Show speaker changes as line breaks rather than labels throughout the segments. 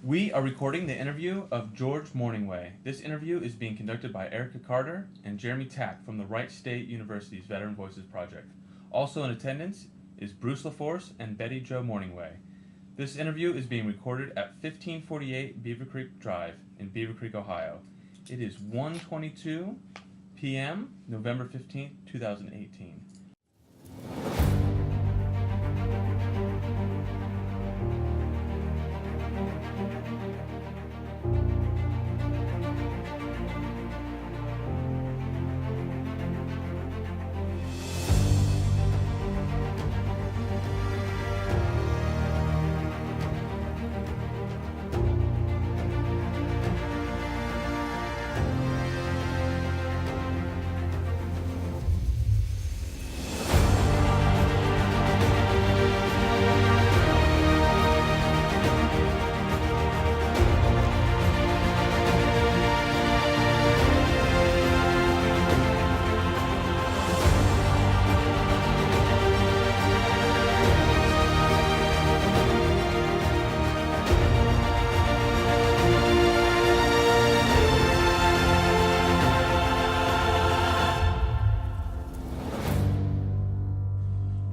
We are recording the interview of George Mornhinweg. This interview is being conducted by Erica Carter and Jeremy Tack from the Wright State University's Veteran Voices Project. Also in attendance is Bruce LaForce and Betty Jo Mornhinweg. This interview is being recorded at 1548 Beaver Creek Drive in Beaver Creek, Ohio. It is 1:22 p.m., November 15th, 2018.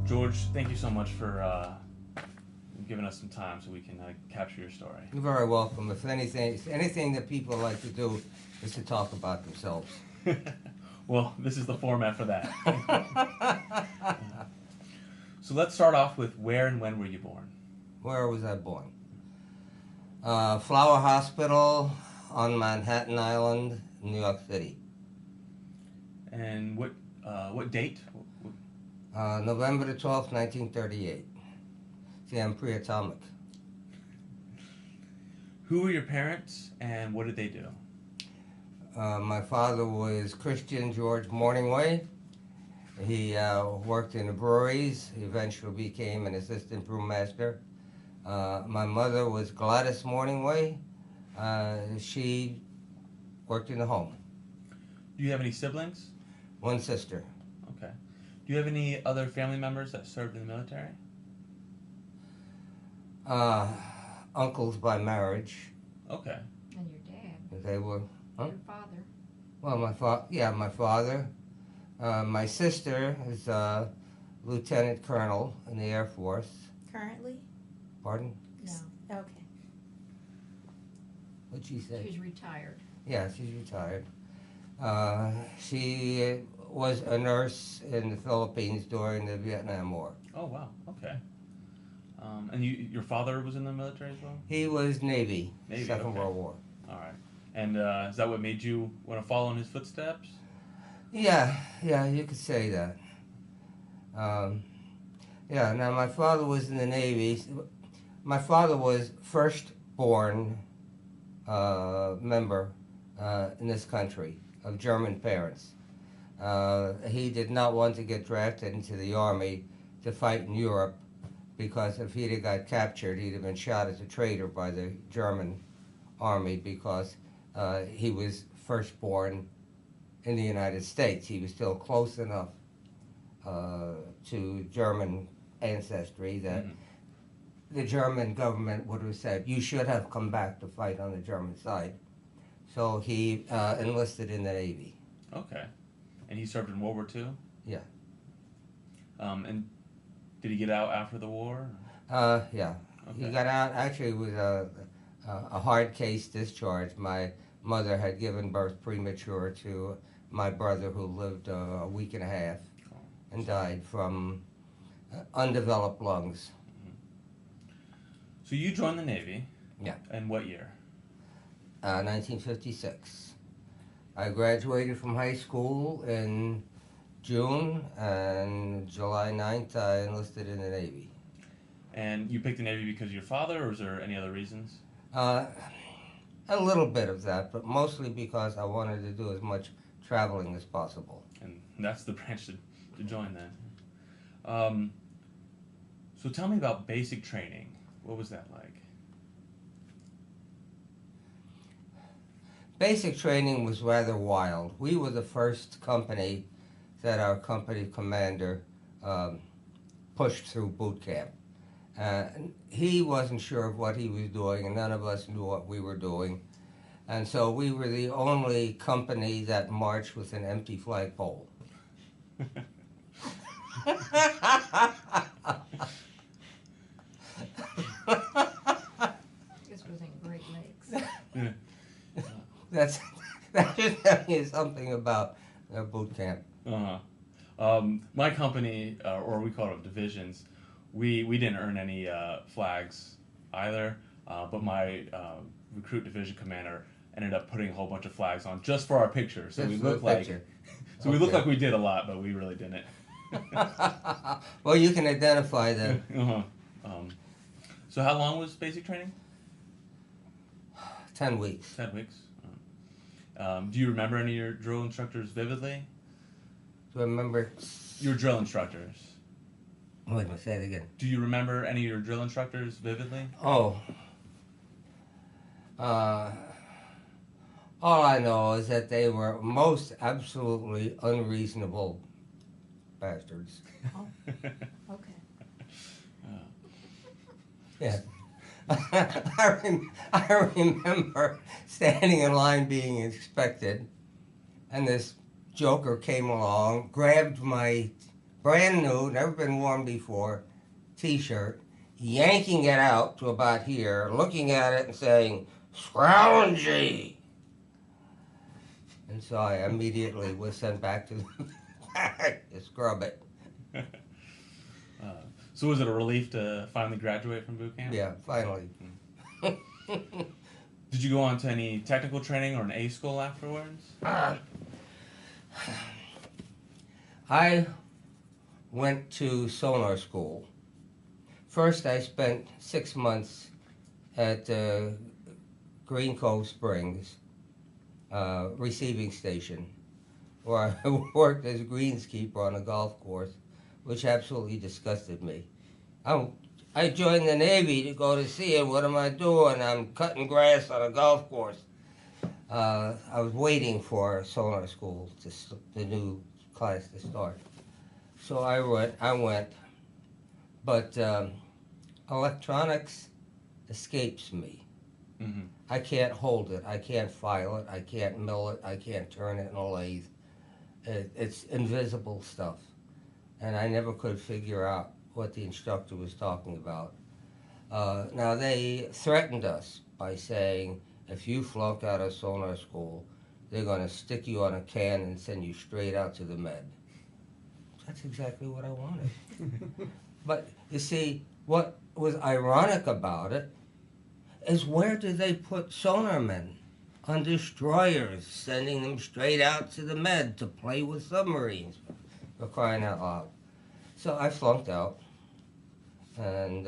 George, thank you so much for giving us some time so we can capture your story.
You're very welcome. If anything that people like to do is to talk about themselves.
Well, this is the format for that. So let's start off with where and when were you born?
Where was I born? Flower Hospital on Manhattan Island, New York City.
And what date?
November the 12th, 1938. See, I'm pre-atomic.
Who were your parents and what did they do?
My father was Christian George Mornhinweg. He worked in the breweries. He eventually became an assistant brewmaster. My mother was Gladys Mornhinweg. She worked in the home.
Do you have any siblings?
One sister.
Okay. Do you have any other family members that served in the military?
Uncles by marriage.
Okay.
And your dad.
They were. Huh?
Your father.
Well, my father. My sister is a lieutenant colonel in the Air Force.
Currently?
Pardon?
No.
Okay.
What'd she say?
She's retired.
Yeah, she's retired. She was a nurse in the Philippines during the Vietnam War.
Oh, wow. Okay. And your father was in the military as well?
He was Navy,
Navy,
Second
okay.
World War.
All right. And is that what made you want to follow in his footsteps?
Yeah, you could say that. Now my father was in the Navy. My father was firstborn member in this country of German parents. He did not want to get drafted into the Army to fight in Europe because if he'd have got captured, he'd have been shot as a traitor by the German Army because he was firstborn in the United States. He was still close enough to German ancestry that the German government would have said, you should have come back to fight on the German side. So he enlisted in the Navy.
Okay. And he served in World War II?
Yeah.
And did he get out after the war?
Yeah.
Okay.
He got out, actually it was a hard case discharge. My mother had given birth premature to my brother who lived a week and a half and died from undeveloped lungs.
So you joined the Navy?
Yeah.
In what year?
1956. I graduated from high school in June, and July 9th I enlisted in the Navy.
And you picked the Navy because of your father, or is there any other reasons?
A little bit of that, but mostly because I wanted to do as much traveling as possible.
And that's the branch to join then. So tell me about basic training. What was that like?
Basic training was rather wild. We were the first company that our company commander pushed through boot camp. He wasn't sure of what he was doing, and none of us knew what we were doing. And so we were the only company that marched with an empty flagpole.
This was in Great Lakes.
That just tells you something about boot camp.
My company, or we call it divisions, we didn't earn any flags either, but my recruit division commander ended up putting a whole bunch of flags on just for our picture. So we look like we look like we did a lot, but we really didn't.
Well, you can identify them.
So how long was basic training?
10 weeks.
10 weeks. Do you remember any of your drill instructors vividly?
Do I remember?
Your drill instructors.
Wait a minute, say it again.
Do you remember any of your drill instructors vividly?
Oh. All I know is that they were most absolutely unreasonable bastards.
Oh, okay.
Yeah. I remember standing in line being inspected, and this joker came along, grabbed my brand new, never been worn before, t-shirt, yanking it out to about here, looking at it and saying, "Scroungy!" And so I immediately was sent back to the back to scrub it.
So was it a relief to finally graduate from boot camp?
Yeah, finally.
Did you go on to any technical training or an A school afterwards?
I went to sonar school. First, I spent 6 months at Green Cove Springs receiving station, where I worked as greenskeeper on a golf course, which absolutely disgusted me. I joined the Navy to go to sea, and what am I doing? I'm cutting grass on a golf course. I was waiting for sonar school, the new class to start. So I went, but electronics escapes me.
Mm-hmm.
I can't hold it, I can't file it, I can't mill it, I can't turn it in a lathe. It's invisible stuff. And I never could figure out what the instructor was talking about. Now, they threatened us by saying, if you flunk out of sonar school, they're going to stick you on a can and send you straight out to the med. That's exactly what I wanted. But you see, what was ironic about it is, where did they put sonar men? On destroyers, sending them straight out to the med to play with submarines, for crying out loud. So I flunked out and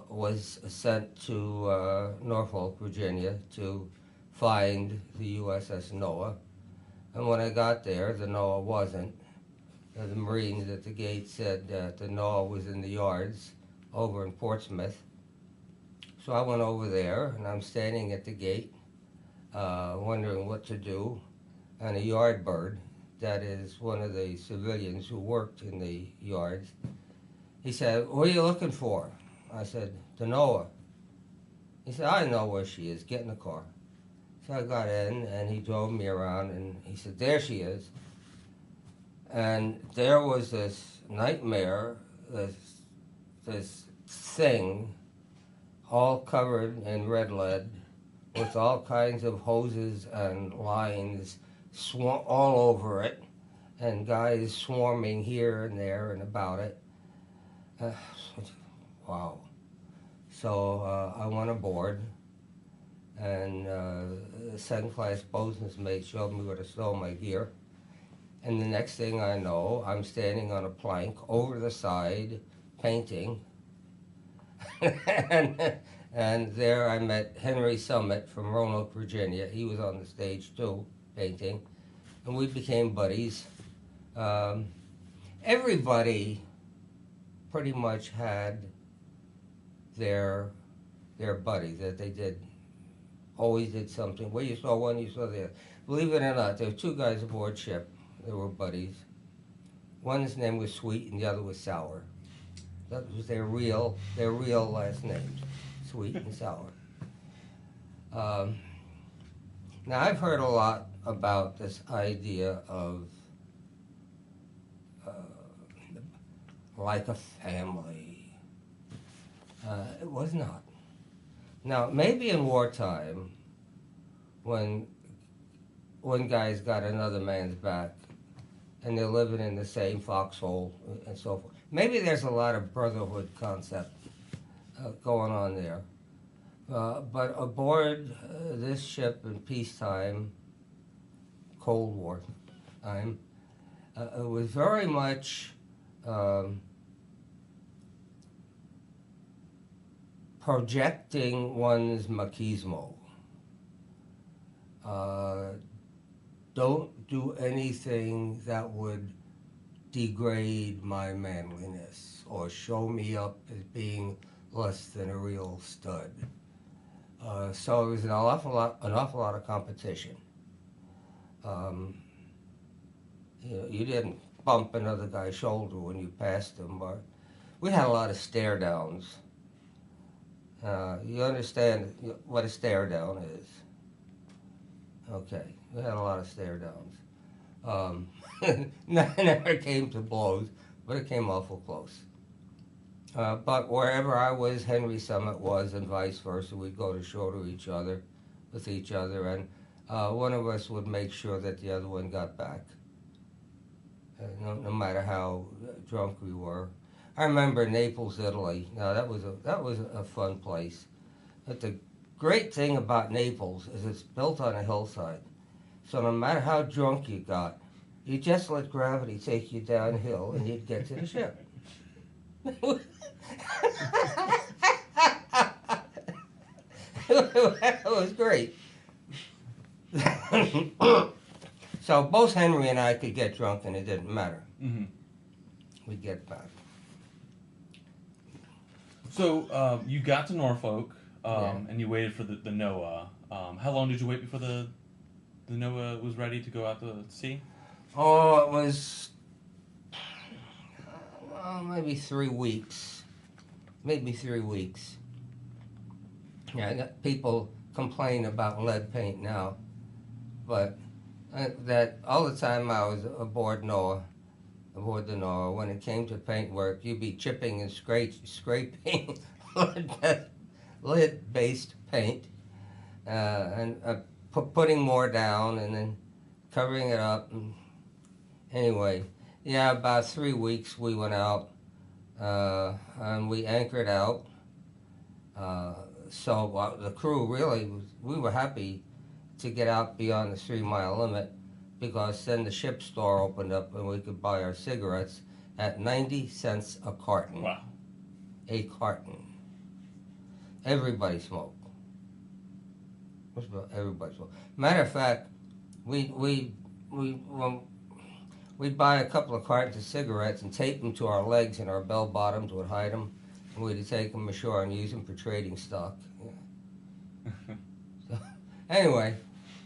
was sent to Norfolk, Virginia, to find the USS Noah. And when I got there, the Noah wasn't. The Marines at the gate said that the Noah was in the yards over in Portsmouth. So I went over there, and I'm standing at the gate, wondering what to do. And a yard bird, that is one of the civilians who worked in the yards, he said, "What are you looking for?" I said, "The Noah." He said, "I know where she is. Get in the car." So I got in, and he drove me around, and he said, "There she is." And there was this nightmare, this thing, all covered in red lead, with all kinds of hoses and lines all over it, and guys swarming here and there and about it. Wow. So I went aboard, and the second-class bosun's mate showed me where to stow my gear. And the next thing I know, I'm standing on a plank over the side, painting. And there I met Henry Summit from Roanoke, Virginia. He was on the stage too, painting. And we became buddies. Everybody pretty much had their buddy that they always did something. Well, you saw one, you saw the other. Believe it or not, there were two guys aboard ship. They were buddies. One's name was Sweet and the other was Sour. That was their real last names, Sweet and Sour. Now, I've heard a lot about this idea of like a family. It was not. Now, maybe in wartime, when one guy's got another man's back, and they're living in the same foxhole and so forth, maybe there's a lot of brotherhood concept going on there. But aboard this ship in peacetime, Cold War time, it was very much projecting one's machismo. Don't do anything that would degrade my manliness or show me up as being less than a real stud. So it was an awful lot of competition. You didn't bump another guy's shoulder when you passed him, but we had a lot of stare downs. You understand what a stare down is? Okay, we had a lot of stare downs. Never came to blows, but it came awful close. But wherever I was, Henry Summit was, and vice versa. We'd go to shore to each other, and one of us would make sure that the other one got back, no matter how drunk we were. I remember Naples, Italy. Now that was a fun place. But the great thing about Naples is it's built on a hillside, so no matter how drunk you got, you just let gravity take you downhill, and you'd get to the ship. It was great. So both Henry and I could get drunk, and it didn't matter.
Mm-hmm.
We'd get back.
So you got to Norfolk,
Yeah.
and you waited for the NOAA. How long did you wait before the NOAA was ready to go out to sea?
Oh, it was maybe 3 weeks. Maybe 3 weeks. Yeah, people complain about lead paint now, but that all the time I was aboard the NOAA, when it came to paint work, you'd be chipping and scraping lead-based paint, and putting more down and then covering it up. And anyway, yeah, about 3 weeks we went out, and we anchored out. So the crew really we were happy to get out beyond the 3-mile limit, because then the ship store opened up and we could buy our cigarettes at 90 cents a carton.
Wow.
A carton. Everybody smoked. Everybody smoked. Matter of fact, we'd buy a couple of cartons of cigarettes and tape them to our legs, and our bell bottoms would hide them. And we'd take them ashore and use them for trading stock. Yeah. Anyway,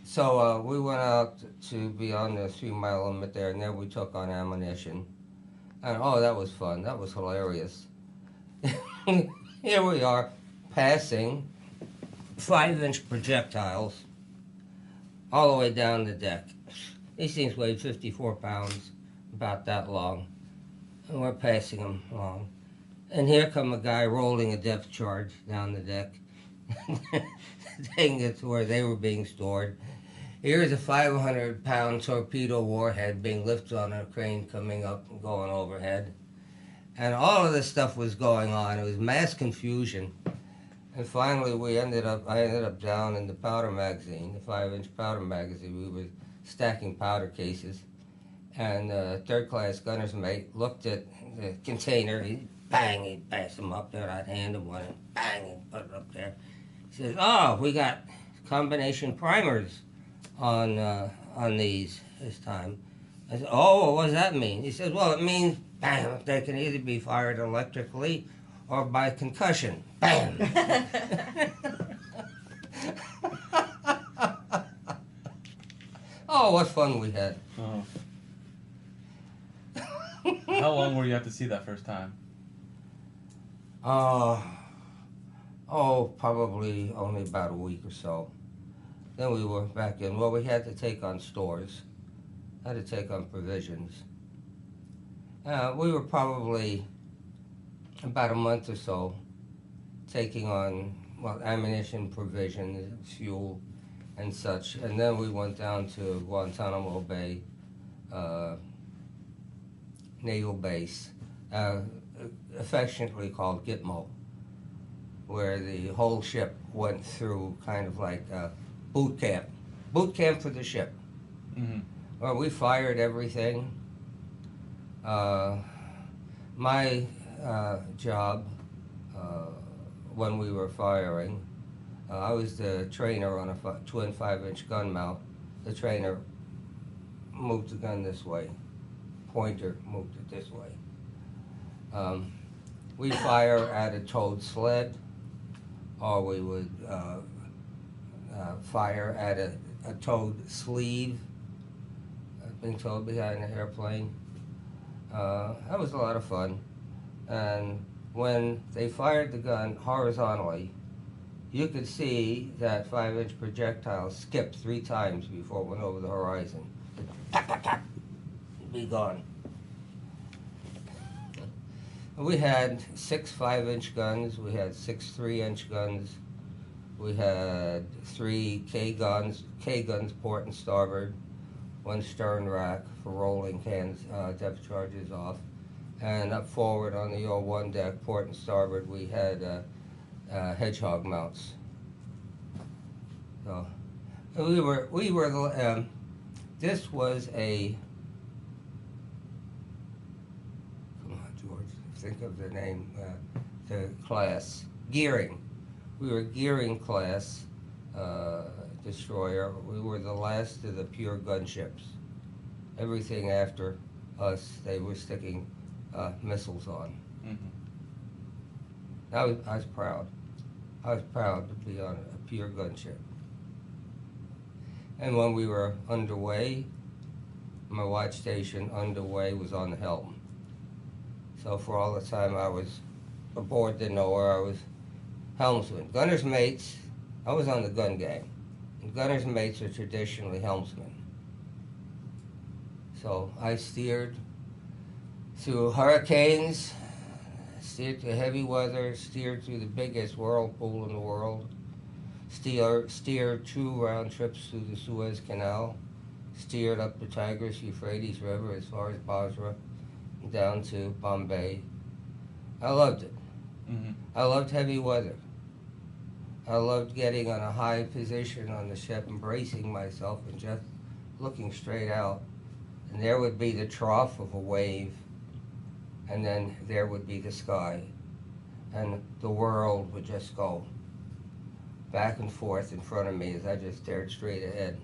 so we went out to beyond the 3-mile limit there, and there we took on ammunition. And oh, that was fun. That was hilarious. Here we are, passing 5-inch projectiles all the way down the deck. These things weighed 54 pounds, about that long. And we're passing them along. And here come a guy rolling a depth charge down the deck, taking it to where they were being stored. Here's a 500-pound torpedo warhead being lifted on a crane coming up and going overhead. And all of this stuff was going on. It was mass confusion. And finally, I ended up down in the powder magazine, the 5-inch powder magazine. We were stacking powder cases. And third-class gunner's mate looked at the container. He'd pass him up there. I'd hand him one, and bang, he'd put it up there. He says, "Oh, we got combination primers on these this time." I said, "Oh, what does that mean?" He says, "Well, it means, bam, they can either be fired electrically or by concussion. Bam!" Oh, what fun we had.
How long were you at to sea that first time?
Uh, oh, probably only about a week or so. Then we were back in. Well, we had to take on stores, had to take on provisions. We were probably about a month or so taking on, well, ammunition, provisions, fuel, and such. And then we went down to Guantanamo Bay uh, Naval Base, affectionately called Gitmo, where the whole ship went through kind of like boot camp for the ship.
Mm-hmm.
Well, we fired everything. My job when we were firing, I was the trainer on a twin 5-inch gun mount. The trainer moved the gun this way. Pointer moved it this way. We fire at a towed sled, or we would fire at a towed sleeve being towed behind an airplane. That was a lot of fun. And when they fired the gun horizontally, you could see that 5-inch projectile skip 3 times before it went over the horizon. Tack, tack, tack, be gone. We had 6 5-inch guns, we had 6 3-inch guns, we had 3 K guns port and starboard, 1 stern rack for rolling cans, depth charges off, and up forward on the old 1 deck, port and starboard, we had hedgehog mounts. So we were this was a, come on George, think of the name, the class, gearing. We were gearing class destroyer. We were the last of the pure gunships. Everything after us, they were sticking missiles on.
Mm-hmm.
I was proud. I was proud to be on a pure gunship. And when we were underway, my watch station underway was on the helm. So for all the time I was aboard the Nowhere, I was helmsman. Gunner's mates, I was on the gun gang. And gunner's mates are traditionally helmsmen. So I steered through hurricanes, steered through heavy weather, steered through the biggest whirlpool in the world, steered 2 round trips through the Suez Canal, steered up the Tigris-Euphrates River as far as Basra, down to Bombay. I loved it.
Mm-hmm.
I loved heavy weather. I loved getting on a high position on the ship and bracing myself and just looking straight out. And there would be the trough of a wave, and then there would be the sky. And the world would just go back and forth in front of me as I just stared straight ahead.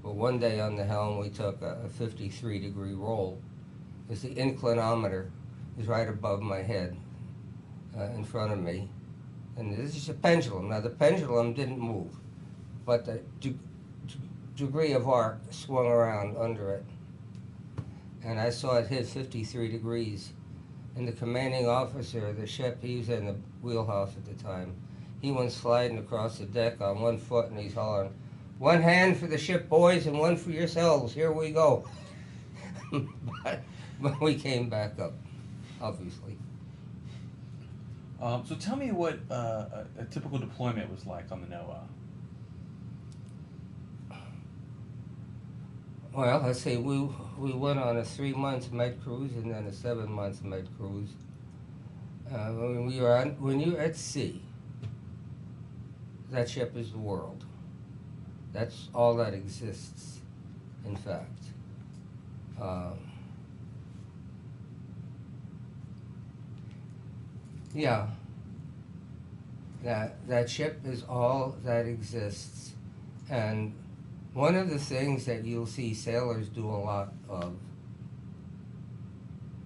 But one day on the helm, we took a 53-degree roll, because the inclinometer is right above my head, in front of me. And this is a pendulum. Now, the pendulum didn't move, but the degree of arc swung around under it. And I saw it hit 53 degrees. And the commanding officer of the ship, he was in the wheelhouse at the time, he went sliding across the deck on 1 foot, and he's hollering, "1 hand for the ship, boys, and 1 for yourselves. Here we go." but we came back up, obviously.
So tell me what a typical deployment was like on the NOAA.
Well, let's see, we went on a 3-month med cruise and then a 7-month med cruise. When you're at sea, that ship is the world. That's all that exists, in fact. Yeah, that ship is all that exists. And one of the things that you'll see sailors do a lot of,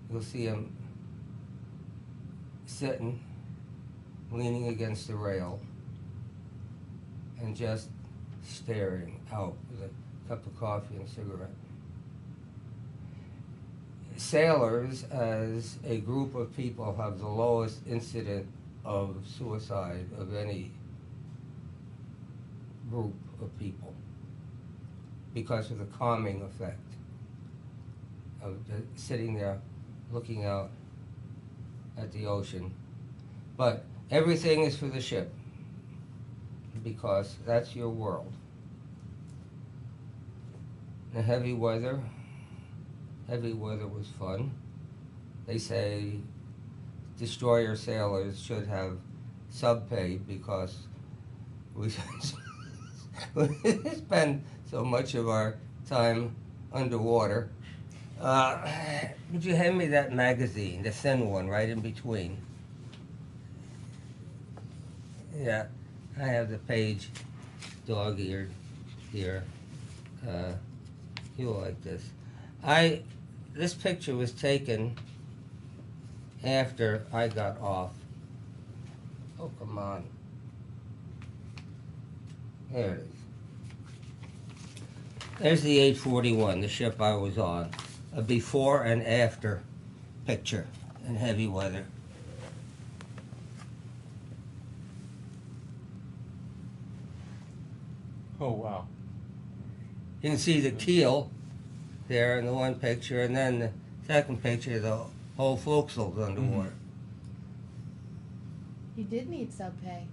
you'll see them sitting, leaning against the rail, and just staring out with a cup of coffee and a cigarette. sailors, as a group of people, have the lowest incident of suicide of any group of people because of the calming effect of sitting there looking out at the ocean. But everything is for the ship because that's your world. The heavy weather was fun. They say destroyer sailors should have sub pay because we spend so much of our time underwater. Would you hand me that magazine, the thin one, right in between? Yeah, I have the page dog-eared here. You'll like this. This picture was taken after I got off. Oh, come on. There it is. There's the 841, the ship I was on. A before and after picture in heavy weather.
Oh, wow.
You can see the keel there in the one picture, and then the second picture, the whole forecastle's underwater.
You did need sub pay.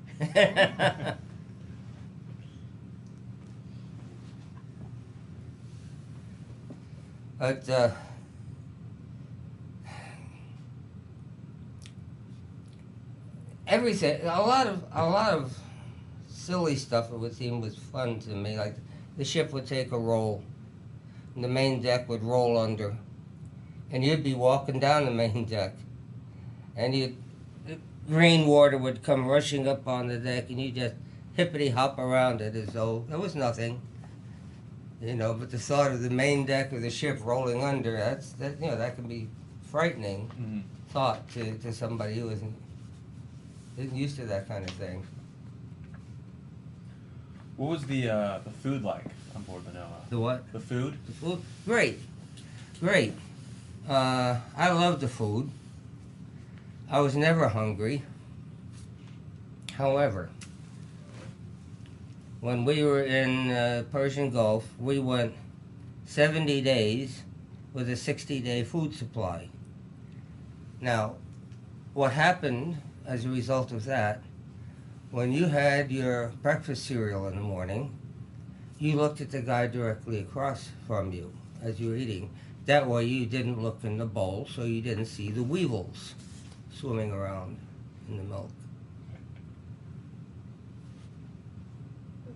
But everything, a lot of silly stuff, it would seem, was fun to me. Like the ship would take a roll, and the main deck would roll under, and you'd be walking down the main deck, and rainwater would come rushing up on the deck, and you just hippity hop around it as though there was nothing. You know, but the thought of the main deck of the ship rolling under, that can be frightening thought to somebody who isn't used to that kind of thing.
What was the food like on board the Noah?
The what?
The food?
The food? Great. I love the food. I was never hungry. However, when we were in Persian Gulf, we went 70 days with a 60-day food supply. Now, what happened as a result of that, when you had your breakfast cereal in the morning, you looked at the guy directly across from you as you were eating. That way you didn't look in the bowl, so you didn't see the weevils swimming around in the milk.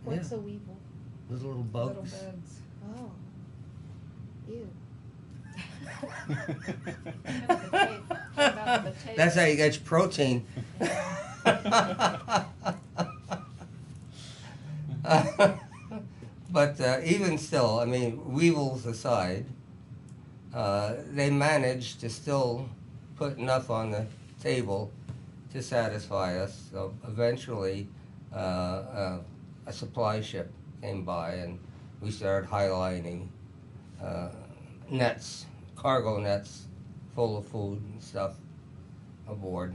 What's a weevil?
Those little bugs.
Little bugs. Oh. Ew.
That's how you get your protein. But even still, I mean, weevils aside, they managed to still put enough on the table to satisfy us. So eventually, a supply ship came by, and we started highlining nets, cargo nets, full of food and stuff aboard,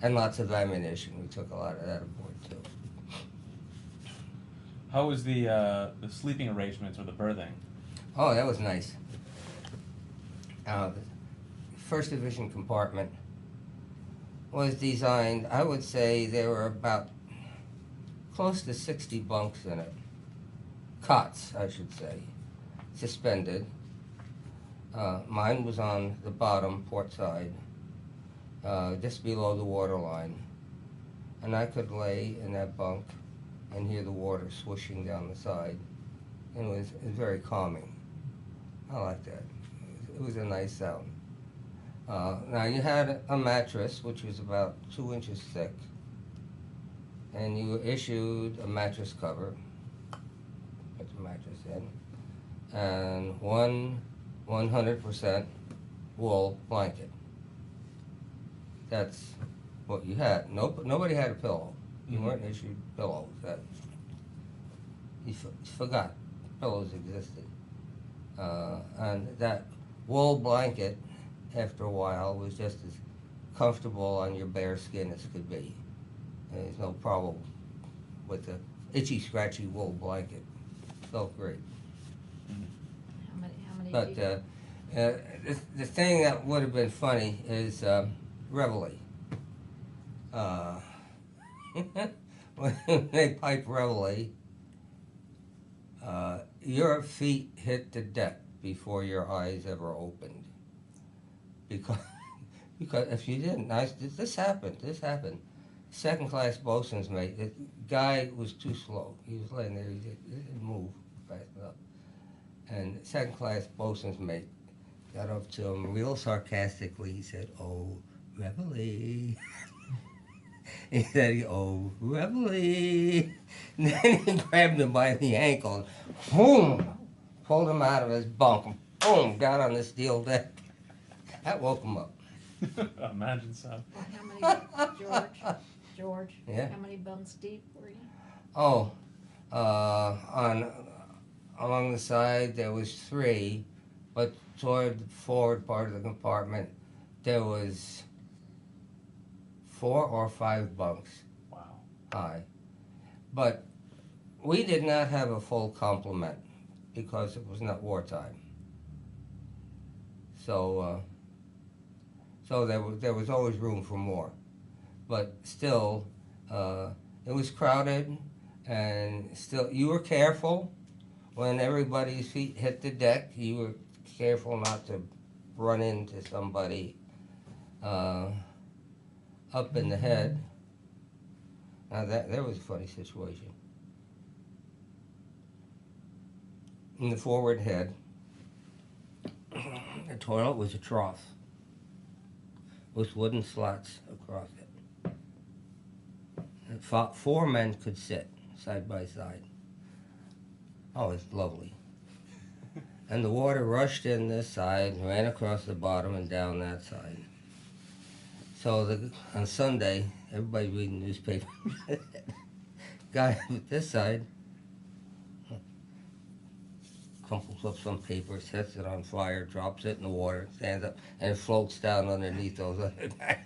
and lots of ammunition. We took a lot of that aboard too.
How was the sleeping arrangements or the berthing?
Oh, that was nice. The first division compartment was designed, I would say there were about close to 60 bunks in it. Cots, I should say, suspended. Mine was on the bottom, port side, just below the waterline. And I could lay in that bunk and hear the water swishing down the side. And it was very calming. I liked that. It was a nice sound. Now you had a mattress, which was about 2 inches thick, and you were issued a mattress cover, put the mattress in, and one 100% wool blanket. That's what you had. Nobody had a pillow. You weren't issued pillows. You forgot pillows existed. And that wool blanket, after a while, was just as comfortable on your bare skin as could be. There's no problem with the itchy, scratchy wool blanket. Felt great.
How many
But
did
the thing that would have been funny is reveille. When they pipe reveille, your feet hit the deck before your eyes ever opened. Because because if you didn't, this happened. Second class bosun's mate, the guy was too slow. He was laying there, he didn't move fast enough. And second class bosun's mate got up to him real sarcastically. He said, "Oh, reveille." He said, "Oh, reveille." And then he grabbed him by the ankle and boom, pulled him out of his bunk and boom, down on the steel deck. That woke him up.
Imagine so.
How many, George?
Yeah.
How many bunks deep were you?
Oh, along the side there was 3, but toward the forward part of the compartment there was 4 or 5 bunks
Wow.
high. But we did not have a full complement because it was not wartime. So there was always room for more. But still, it was crowded, and still you were careful when everybody's feet hit the deck. You were careful not to run into somebody up in the head. Now that was a funny situation. In the forward head, the toilet was a trough with wooden slots across it. And 4 men could sit side by side. Oh, it's lovely. And the water rushed in this side, ran across the bottom and down that side. So on Sunday, everybody reading newspaper. Guy with this side crumples up some paper, sets it on fire, drops it in the water, stands up, and it floats down underneath those other guys.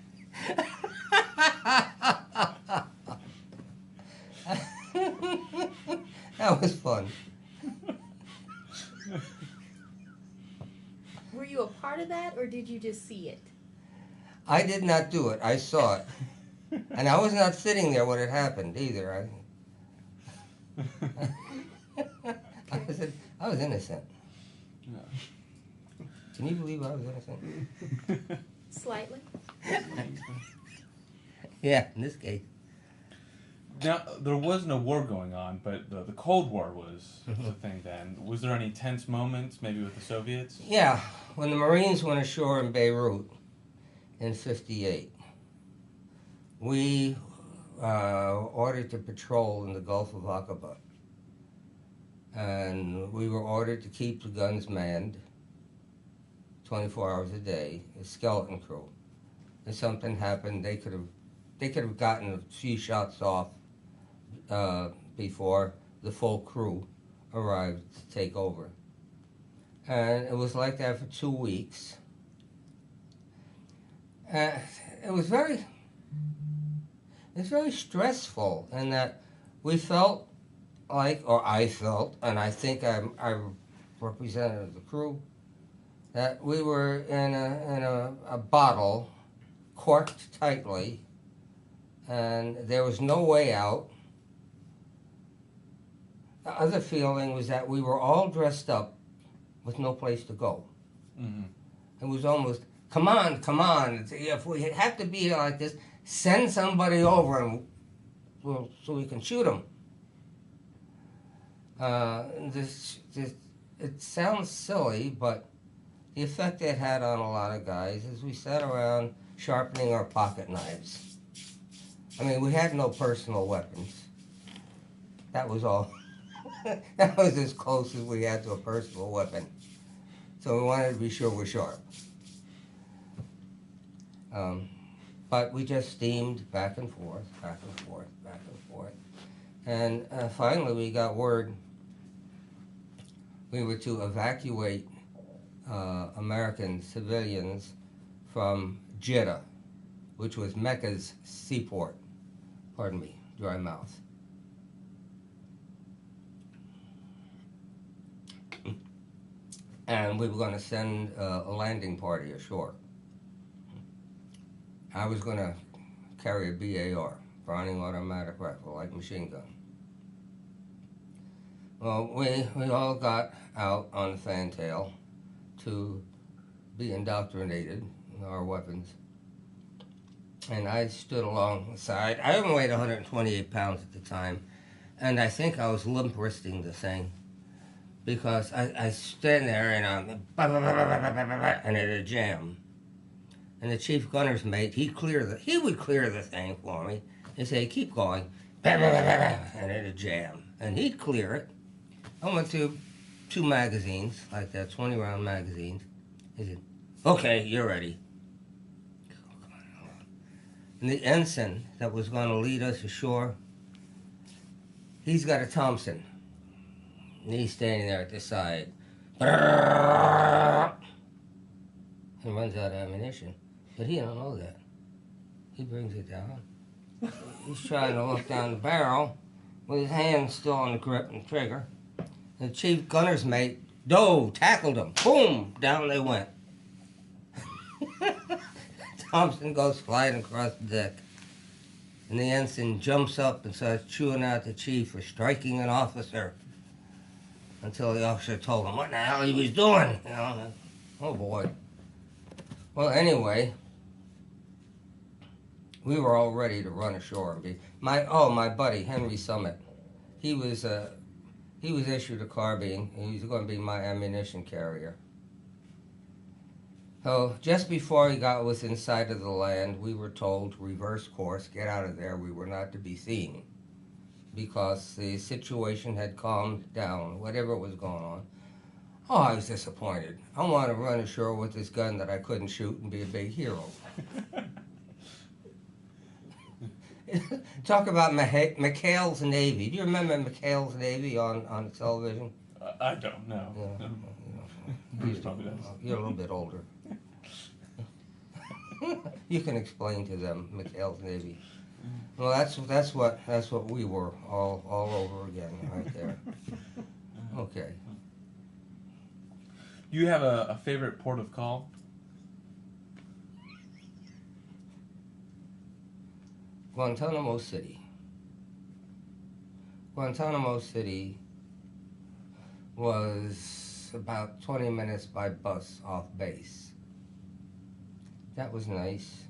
That was fun.
Were you a part of that, or did you just see it?
I did not do it. I saw it. And I was not sitting there when it happened either. I was innocent. Can you believe I was innocent?
Slightly.
Yeah, in this case.
Now, there was no war going on, but the Cold War was the thing then. Was there any tense moments, maybe with the Soviets?
Yeah, when the Marines went ashore in Beirut in '58, we ordered to patrol in the Gulf of Aqaba. And we were ordered to keep the guns manned 24 hours a day, a skeleton crew. If something happened, they could have gotten a few shots off before the full crew arrived to take over. And it was like that for 2 weeks. It was very stressful in that we felt like, or I felt, and I think I represented the crew, that we were in a bottle corked tightly, and there was no way out. The other feeling was that we were all dressed up with no place to go.
Mm-hmm.
It was almost, come on. If we have to be like this, send somebody over and so we can shoot them. It sounds silly, but the effect it had on a lot of guys is we sat around sharpening our pocket knives. I mean, we had no personal weapons. That was all. That was as close as we had to a personal weapon. So we wanted to be sure we're sharp. But we just steamed back and forth. And finally we got word we were to evacuate American civilians from Jeddah, which was Mecca's seaport. Pardon me, dry mouth. And we were going to send a landing party ashore. I was going to carry a BAR, Browning Automatic Rifle, light machine gun. Well, we all got out on the fantail to be indoctrinated in our weapons. And I stood along the side. I only weighed 128 pounds at the time, and I think I was limp wristing the thing because I stand there and I'm and it'd jam. And the chief gunner's mate, he would clear the thing for me. He'd say, keep going, and it'd jam. And he'd clear it. I went through 2 magazines, like that, 20-round magazines. He said, okay, you're ready. And the ensign that was going to lead us ashore, he's got a Thompson. And he's standing there at the side. He runs out of ammunition. But he don't know that. He brings it down. He's trying to look down the barrel with his hand still on the grip and trigger. The chief gunner's mate tackled him. Boom! Down they went. Thompson goes flying across the deck. And the ensign jumps up and starts chewing out the chief for striking an officer. Until the officer told him what the hell he was doing. You know? Oh boy. Well, anyway, we were all ready to run ashore and be my buddy Henry Summit. He was issued a carbine. He was going to be my ammunition carrier. So just before he got within sight of the land, we were told to reverse course, get out of there. We were not to be seen because the situation had calmed down, whatever was going on. Oh, I was disappointed. I wanted to run ashore with this gun that I couldn't shoot and be a big hero. Talk about McHale's Navy. Do you remember McHale's Navy on television?
I don't know.
Yeah.
Bruce probably does.
You're a little bit older. You can explain to them McHale's Navy. Well, that's what we were all over again right there. Okay.
Do you have a favorite port of call?
Guantanamo City. Guantanamo City was about 20 minutes by bus off base. That was nice.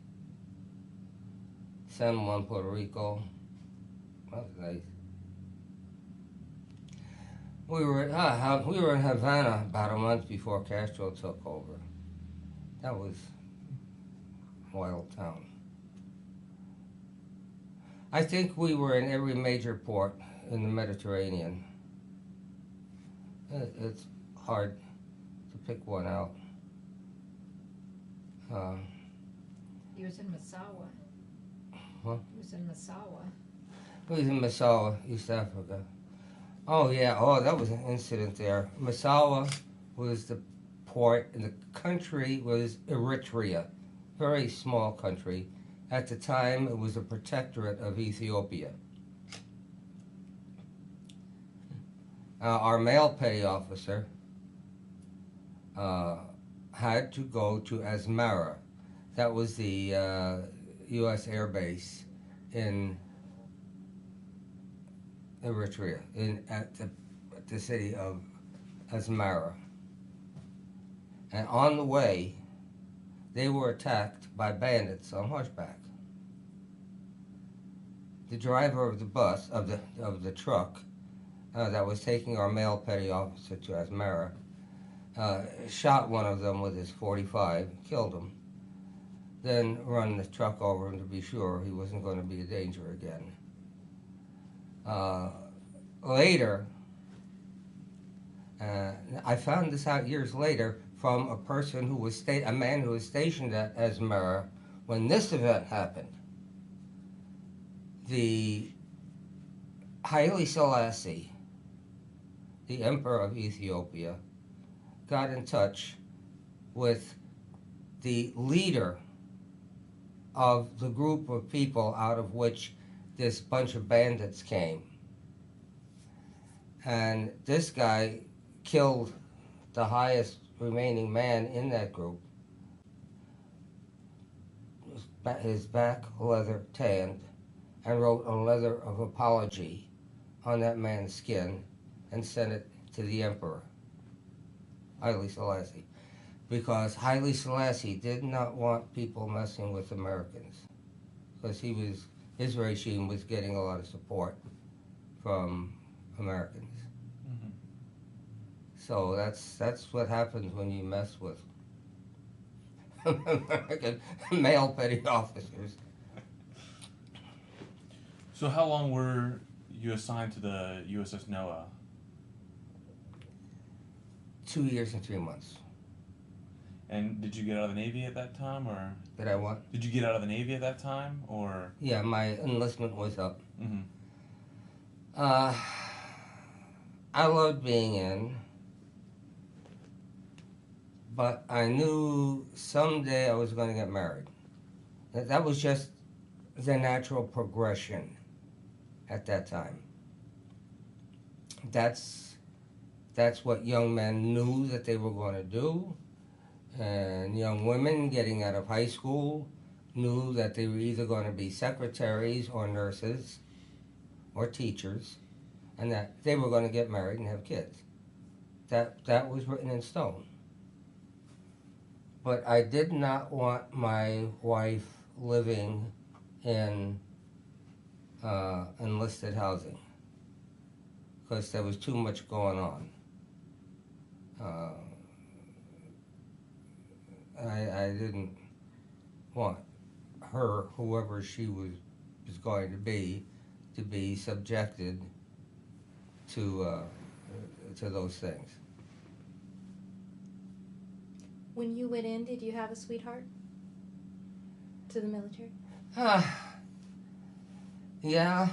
San Juan, Puerto Rico. That was nice. We were in Havana about a month before Castro took over. That was a wild town. I think we were in every major port in the Mediterranean. It's hard to pick one out.
He was in Massawa.
Huh?
He was in Massawa.
It was in Massawa, East Africa. Oh, yeah. Oh, that was an incident there. Massawa was the port, and the country was Eritrea. Very small country. At the time, it was a protectorate of Ethiopia. Our male petty officer had to go to Asmara. That was the U.S. Air Base in Eritrea, at the city of Asmara. And on the way, they were attacked by bandits on horseback. The driver of the bus, of the truck that was taking our male petty officer to Asmara, shot one of them with his .45, killed him, then run the truck over him to be sure he wasn't going to be a danger again. Later, I found this out years later from a person who was a man who was stationed at Asmara when this event happened. The Haile Selassie, the emperor of Ethiopia, got in touch with the leader of the group of people out of which this bunch of bandits came. And this guy killed the highest remaining man in that group. His back leather tanned, and wrote a letter of apology on that man's skin and sent it to the emperor, Haile Selassie, because Haile Selassie did not want people messing with Americans, because his regime was getting a lot of support from Americans.
Mm-hmm.
So that's what happens when you mess with American male petty officers.
So how long were you assigned to the USS Noah?
2 years and 3 months.
And did you get out of the Navy at that time, or
Did I what?
did you get out of the Navy at that time, or?
Yeah, my enlistment was up.
Mm-hmm.
I loved being in, but I knew someday I was going to get married. That was just the natural progression at that time. That's what young men knew that they were going to do, and young women getting out of high school knew that they were either going to be secretaries or nurses or teachers, and that they were going to get married and have kids. That was written in stone. But I did not want my wife living in enlisted housing, because there was too much going on. I didn't want her, whoever she was going to be subjected to those things.
When you went in, did you have a sweetheart to the military?
Yeah,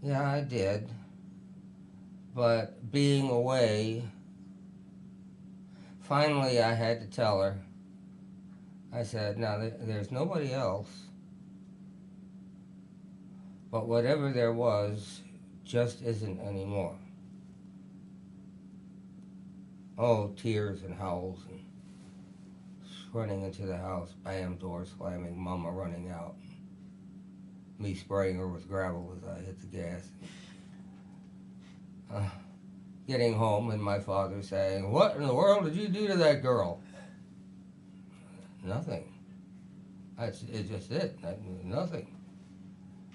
I did. But being away, finally I had to tell her. I said, now there's nobody else, but whatever there was just isn't anymore. Oh, tears and howls and running into the house, bam, door slamming, Mama running out, me spraying her with gravel as I hit the gas. Getting home and my father saying, "What in the world did you do to that girl?" Nothing. It's just it. Nothing.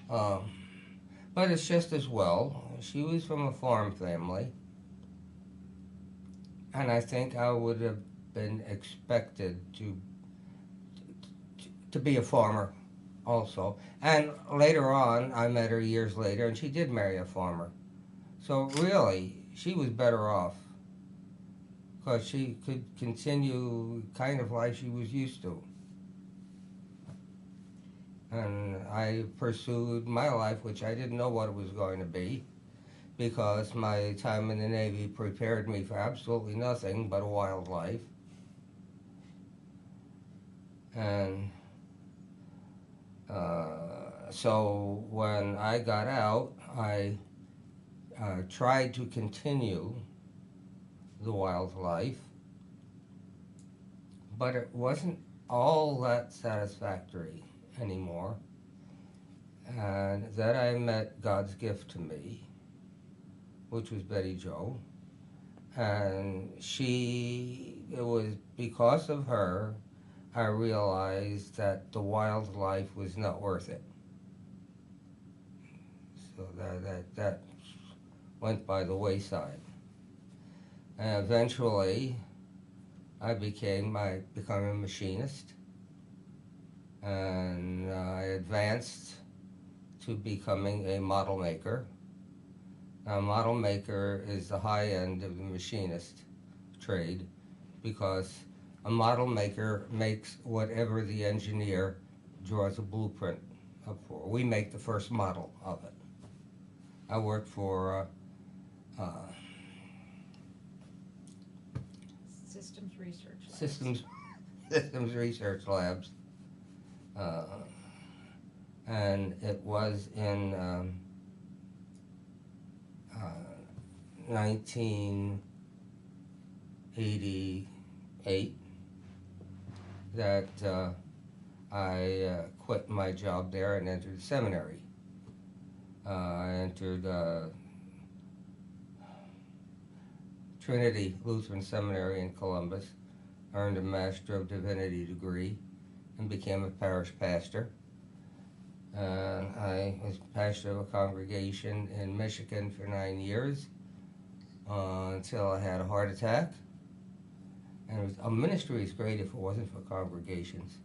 But it's just as well. She was from a farm family, and I think I would have been expected to be a farmer also. And later on, I met her years later, and she did marry a farmer. So really, she was better off, because she could continue kind of life she was used to. And I pursued my life, which I didn't know what it was going to be, because my time in the Navy prepared me for absolutely nothing but a wild life. And so when I got out, I tried to continue the wild life, but it wasn't all that satisfactory anymore. And then I met God's gift to me, which was Betty Jo. And it was because of her I realized that the wild life was not worth it. So that went by the wayside. And eventually, I became a machinist, and I advanced to becoming a model maker. Now, a model maker is the high end of the machinist trade, because a model maker makes whatever the engineer draws a blueprint up for. We make the first model of it. I worked for
Systems Research Labs.
Systems Research Labs. And it was in 1988 that I quit my job there and entered seminary. I entered Trinity Lutheran Seminary in Columbus, earned a Master of Divinity degree, and became a parish pastor. I was pastor of a congregation in Michigan for 9 years until I had a heart attack. And a ministry is great if it wasn't for congregations.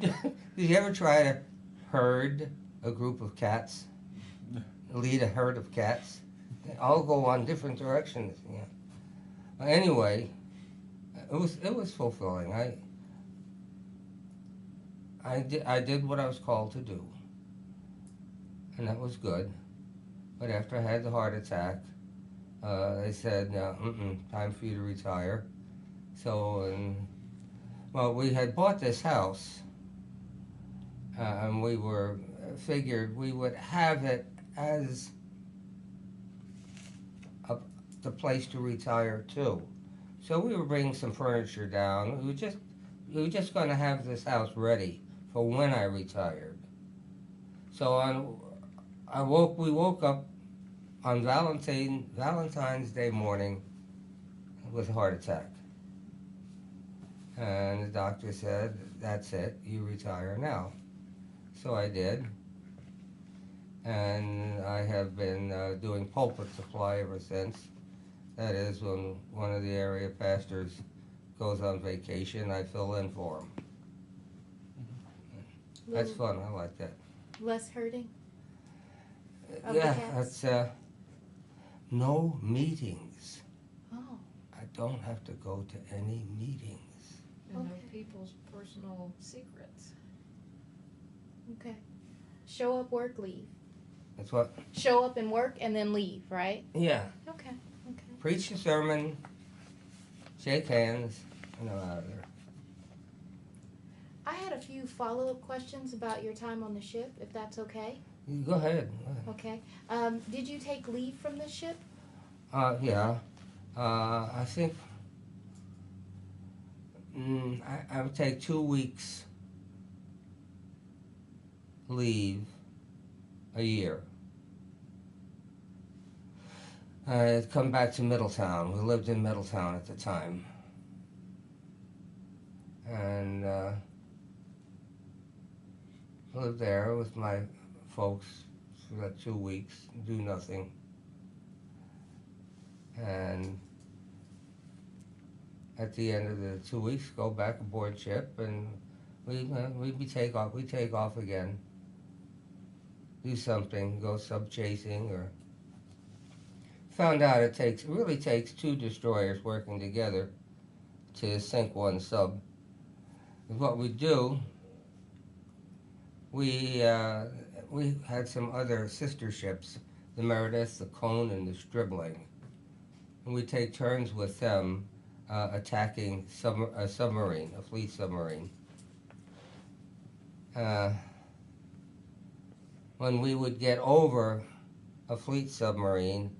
Did you ever try to herd a group of cats? Lead a herd of cats? They all go on different directions. Yeah. Anyway, it was fulfilling. I did what I was called to do, and that was good. But after I had the heart attack, they said, time for you to retire. So, well, we had bought this house, and we figured we would have it as the place to retire to. So we were bringing some furniture down. We were just going to have this house ready for when I retired. So we woke up on Valentine's Day morning with a heart attack. And the doctor said, that's it, you retire now. So I did. And I have been doing pulpit supply ever since. That is, when one of the area pastors goes on vacation, I fill in for him. That's fun. I like that.
Less hurting?
Yeah, that's no meetings.
Oh.
I don't have to go to any meetings.
And know
Okay.
people's personal secrets.
Okay. Show up, work, leave.
That's what?
Show up and work and then leave, right?
Yeah.
Okay. Okay.
Preach the sermon, shake hands, and I'm out of there.
I had a few follow-up questions about your time on the ship, if that's okay.
Go ahead.
Okay. Did you take leave from the ship?
Yeah. I think I would take 2 weeks leave a year. I'd come back to Middletown. We lived in Middletown at the time. And lived there with my folks for that 2 weeks, do nothing. And at the end of the 2 weeks, go back aboard ship, and we take off again. Do something, go sub chasing, or found out it really takes 2 destroyers working together to sink one sub. What we do, we had some other sister ships, the Meredith, the Cone, and the Stribling, and we take turns with them attacking a submarine, a fleet submarine. When we would get over a fleet submarine,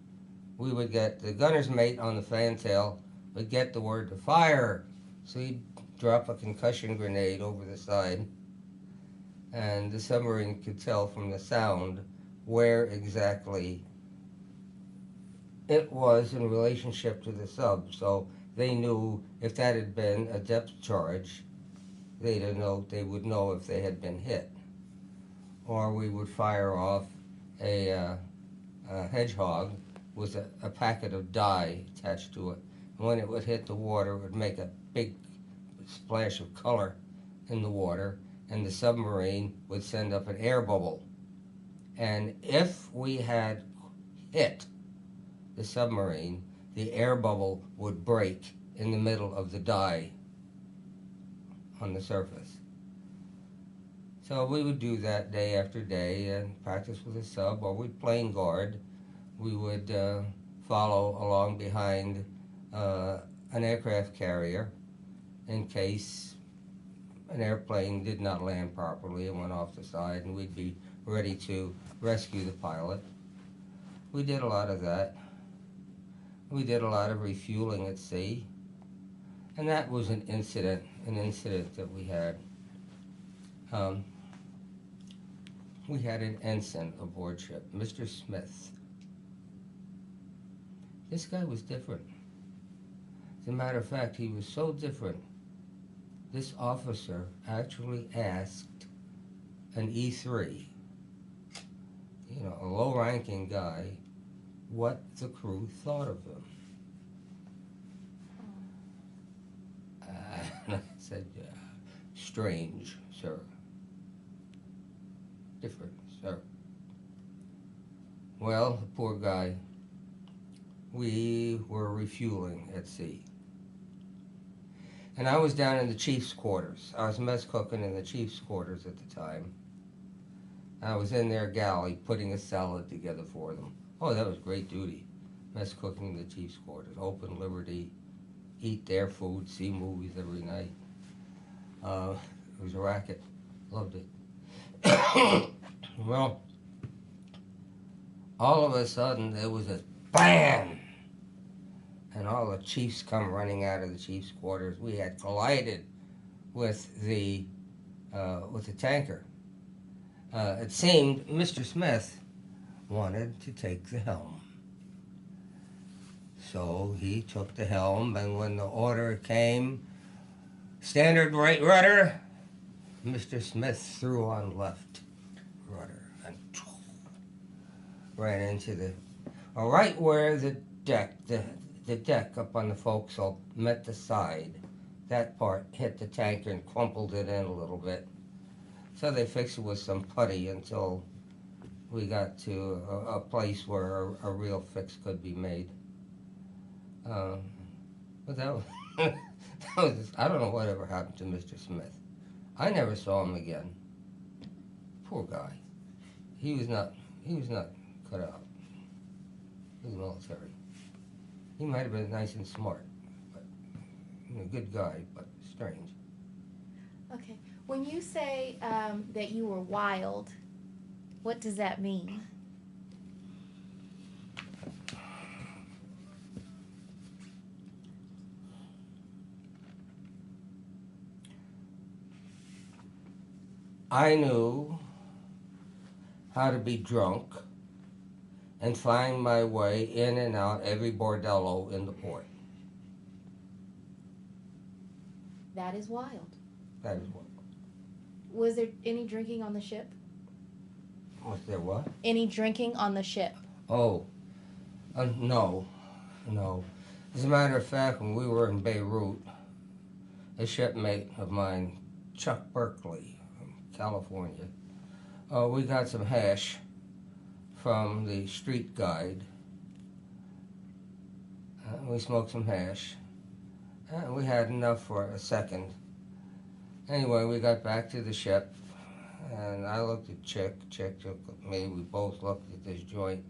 we would get the gunner's mate on the fantail would get the word to fire, so he'd drop a concussion grenade over the side, and the submarine could tell from the sound where exactly it was in relationship to the sub. So they knew if that had been a depth charge, they would know if they had been hit. Or we would fire off a hedgehog with a packet of dye attached to it. And when it would hit the water, it would make a big splash of color in the water, and the submarine would send up an air bubble. And if we had hit the submarine, the air bubble would break in the middle of the dye on the surface. So we would do that day after day and practice with a sub, or we'd plane guard. We would follow along behind an aircraft carrier in case an airplane did not land properly and went off the side, and we'd be ready to rescue the pilot. We did a lot of that. We did a lot of refueling at sea, and that was an incident that we had. We had an ensign aboard ship, Mr. Smith. This guy was different. As a matter of fact, he was so different, this officer actually asked an E3, a low-ranking guy, what the crew thought of him. And I said, strange, sir. Different, sir. Well, the poor guy, we were refueling at sea. And I was down in the chief's quarters. I was mess cooking in the chief's quarters at the time. I was in their galley putting a salad together for them. Oh, that was great duty. Mess cooking in the chief's quarters. Open liberty, eat their food, see movies every night. It was a racket. Loved it. Well, all of a sudden there was a bam! And all the chiefs come running out of the chief's quarters. We had collided with the tanker. It seemed Mr. Smith wanted to take the helm. So he took the helm, and when the order came, standard right rudder, Mr. Smith threw on left rudder and ran into right where the deck up on the forecastle met the side. That part hit the tanker and crumpled it in a little bit. So they fixed it with some putty until we got to a place where a real fix could be made. But that was, I don't know whatever happened to Mr. Smith. I never saw him again. Poor guy. He was not cut out for the military. He might have been nice and smart, but a good guy, but strange.
Okay. When you say that you were wild, what does that mean?
I knew how to be drunk and find my way in and out every bordello in the port.
That is wild.
That is what.
Was there any drinking on the ship?
Was there what?
Any drinking on the ship?
Oh, no. As a matter of fact, when we were in Beirut, a shipmate of mine, Chuck Berkeley, from California, we got some hash from the street guide. We smoked some hash. We had enough for a second. Anyway, we got back to the ship, and I looked at Chick looked at me. We both looked at this joint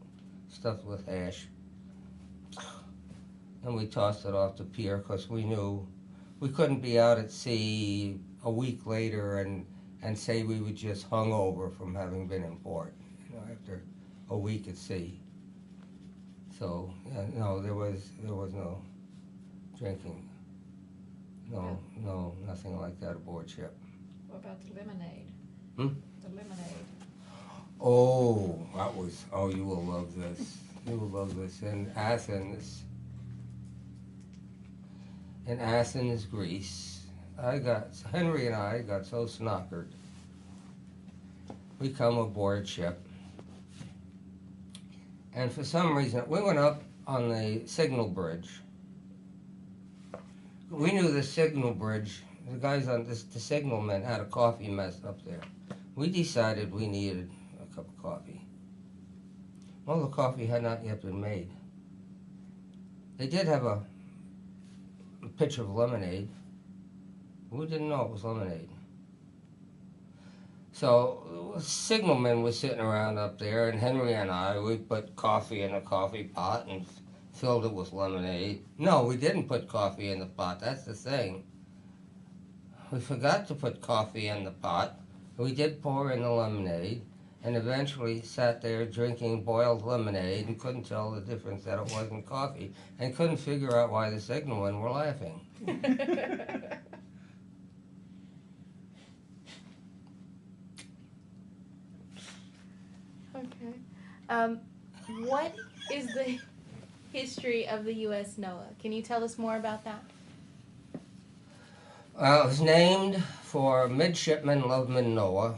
stuffed with hash. And we tossed it off the pier because we knew we couldn't be out at sea a week later and say we were just hungover from having been in port, after a week at sea. So, no, there was no drinking. No, nothing like that aboard ship.
What about the lemonade?
Hmm?
The lemonade.
Oh, you will love this. You will love this. In Athens, Greece, Henry and I got so snockered. We come aboard ship, and for some reason, we went up on the signal bridge. We knew the signal bridge, the guys on the signalmen had a coffee mess up there. We decided we needed a cup of coffee. Well, the coffee had not yet been made. They did have a pitcher of lemonade. We didn't know it was lemonade. So signalman was sitting around up there, and Henry and I, we put coffee in a coffee pot and filled it with lemonade. No, we didn't put coffee in the pot. That's the thing. We forgot to put coffee in the pot. We did pour in the lemonade, and eventually sat there drinking boiled lemonade and couldn't tell the difference that it wasn't coffee, and couldn't figure out why the signalmen were laughing.
Okay. What is the history of the U.S. NOAA? Can you tell us more about that?
It was named for Midshipman Loveman Noah,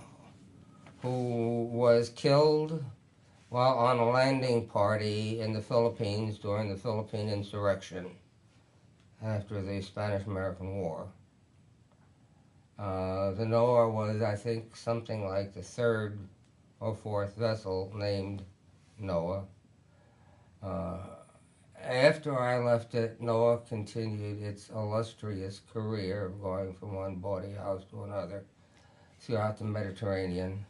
who was killed while on a landing party in the Philippines during the Philippine insurrection after the Spanish-American War. The Noah was, I think, something like the third or fourth vessel named Noah. After I left it, Noah continued its illustrious career of going from one boarding house to another throughout the Mediterranean.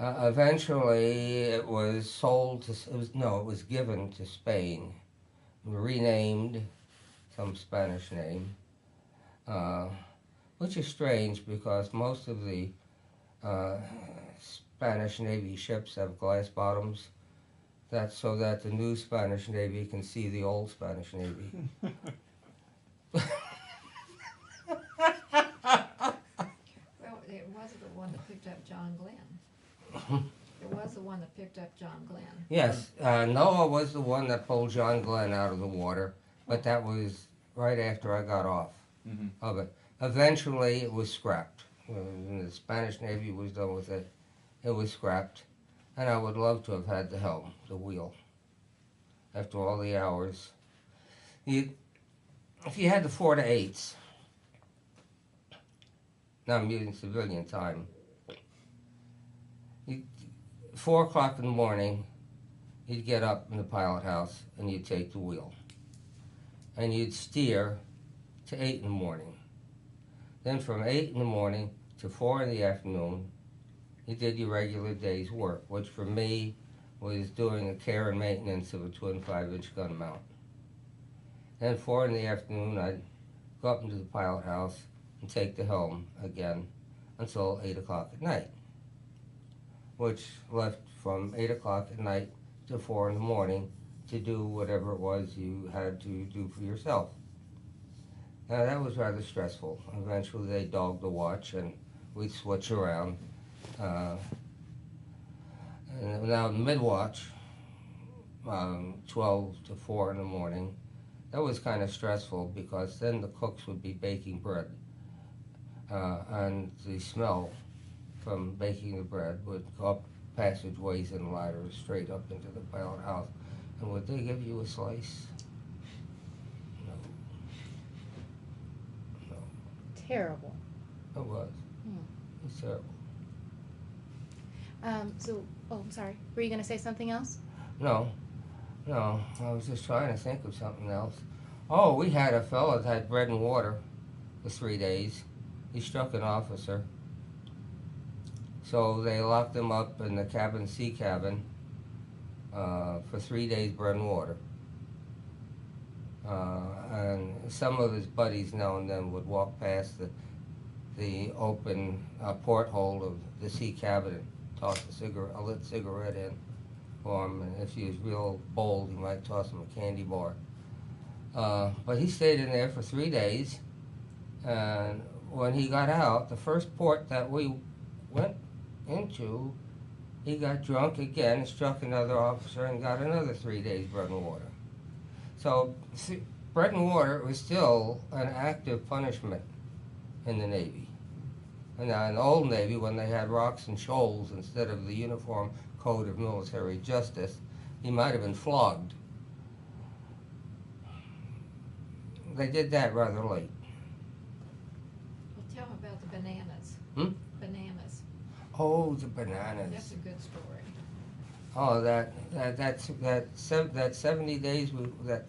Eventually, it was sold to, it was given to Spain, renamed some Spanish name, which is strange because most of the Spanish Navy ships have glass bottoms. That's so that the new Spanish Navy can see the old Spanish Navy.
Well, it wasn't the one that picked up John Glenn. It was the one that picked up John Glenn.
Yes, Noah was the one that pulled John Glenn out of the water, but that was right after I got off of it. Eventually, it was scrapped. When the Spanish Navy was done with it, it was scrapped. And I would love to have had the helm, the wheel, after all the hours. If you had the 4 to 8s, now I'm using civilian time, 4 o'clock in the morning, you'd get up in the pilot house and you'd take the wheel. And you'd steer to 8 in the morning. Then from 8 in the morning to 4 in the afternoon, you did your regular day's work, which for me was doing the care and maintenance of a twin 5-inch gun mount. Then 4 in the afternoon, I'd go up into the pilot house and take the helm again until 8 o'clock at night, which left from 8 o'clock at night to 4 in the morning to do whatever it was you had to do for yourself. Now that was rather stressful. Eventually they dogged the watch and we'd switch around. And now mid-watch, 12 to 4 in the morning, that was kind of stressful because then the cooks would be baking bread. And the smell from baking the bread would go up passageways and ladders straight up into the pilot house. And would they give you a slice? No. No.
Terrible.
It was. It was terrible.
I'm sorry. Were you going to say something else?
No, I was just trying to think of something else. Oh, we had a fellow that had bread and water for 3 days. He struck an officer. So they locked him up in the cabin, sea cabin, for 3 days, bread and water. And some of his buddies now and then would walk past the open porthole of the sea cabin and toss a lit cigarette in for him, and if he was real bold, he might toss him a candy bar. But he stayed in there for 3 days, and when he got out, the first port that we went into, he got drunk again, struck another officer, and got another 3 days bread and water. So bread and water was still an active punishment in the Navy. And now in the old Navy, when they had rocks and shoals instead of the uniform code of military justice, he might have been flogged. They did that rather late.
Well, tell them about the bananas. Bananas.
Oh, the bananas.
That's a good story.
Oh, that 70 days, that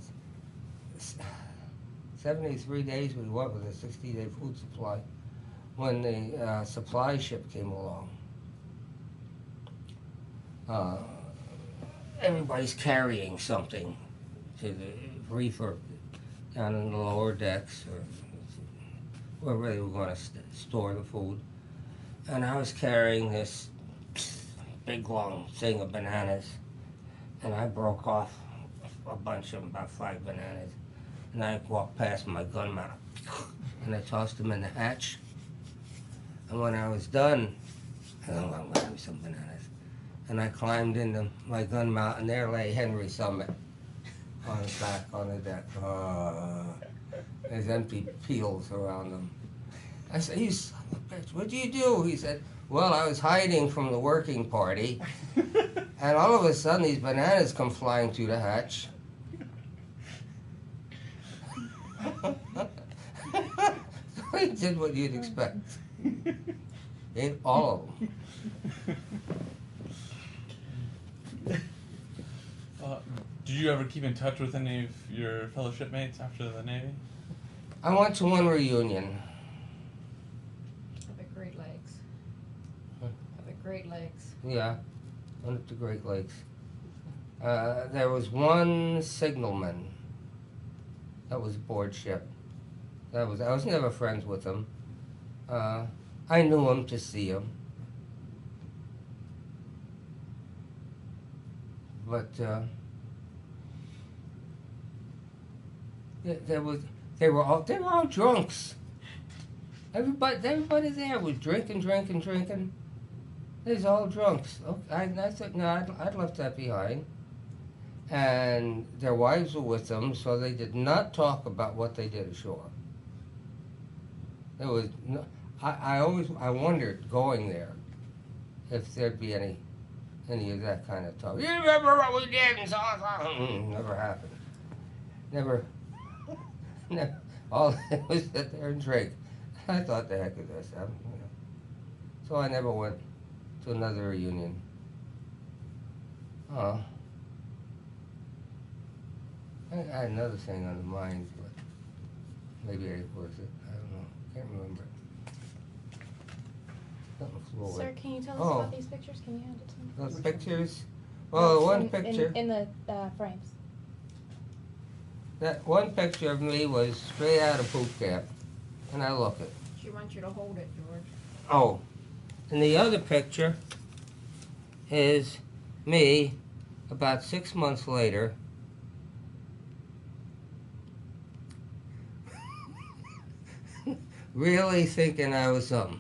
73 days we went with a 60-day food supply when the supply ship came along. Everybody's carrying something to the reefer down in the lower decks or wherever they were going to store the food. And I was carrying this big long thing of bananas, and I broke off a bunch of them, about 5 bananas, and I walked past my gun mount, and I tossed them in the hatch. And when I was done, I thought, I'm going to have some bananas. And I climbed into my gun mount, and there lay Henry Summit on his back on the deck. There's empty peels around him. I said, "You son of a bitch, what'd you do?" He said, "Well, I was hiding from the working party, and all of a sudden these bananas come flying through the hatch." So he did what you'd expect. Ate all of them.
Did you ever keep in touch with any of your fellow shipmates after the Navy?
I went to one reunion.
Of the Great Lakes. Of the Great Lakes.
Yeah, went up to Great Lakes. There was one signalman that was aboard ship. I was never friends with him. I knew him to see him. But they were all drunks. Everybody there was drinking. They was all drunks. Okay, I thought, no, I'd left that behind. And their wives were with them, so they did not talk about what they did ashore. There was no, I wondered going there if there'd be any of that kind of talk. You remember what we did and so never happened. Never. All they was sit there and drink. I thought the heck of this. So I never went to another reunion. I had another thing on the mind, but maybe it was it. I don't know. Can't remember. Something flew away.
Sir, can you tell us
Oh.
about these pictures? Can you hand it to me?
Those pictures? Well, one
In-
picture.
in the frames.
That one picture of me was straight out of boot camp, and I look it.
She wants you to hold it, George.
Oh, and the other picture is me about 6 months later. Really thinking I was something.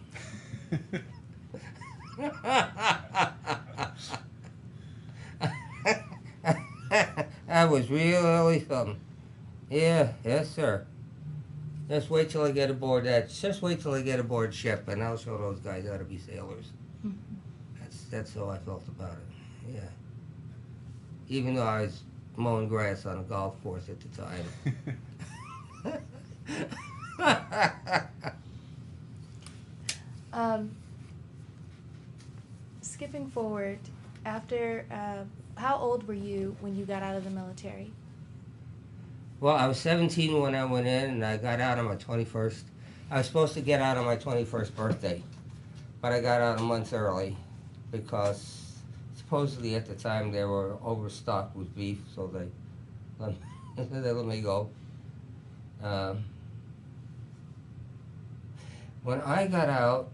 I was really something. Yeah, yes, sir. Just wait till I get aboard ship, and I'll show those guys how to be sailors. That's how I felt about it. Yeah. Even though I was mowing grass on a golf course at the time.
Skipping forward, after how old were you when you got out of the military?
Well, I was 17 when I went in, and I got out on my 21st. I was supposed to get out on my 21st birthday, but I got out a month early because supposedly at the time they were overstocked with beef, so they let me go. When I got out,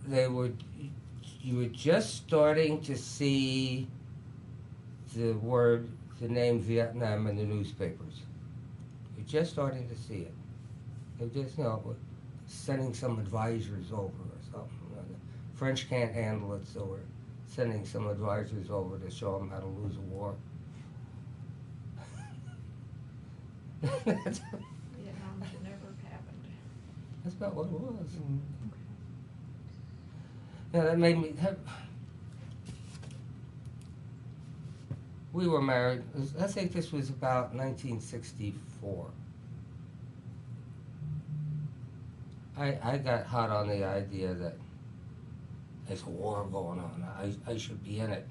you were just starting to see the name Vietnam in the newspapers. You're just starting to see it. They're just, sending some advisors over or something. The French can't handle it, so we're sending some advisors over to show them how to lose a war.
Vietnam should never have happened.
That's about what it was. Yeah, that made me. We were married. I think this was about 1964. I got hot on the idea that there's a war going on. I should be in it.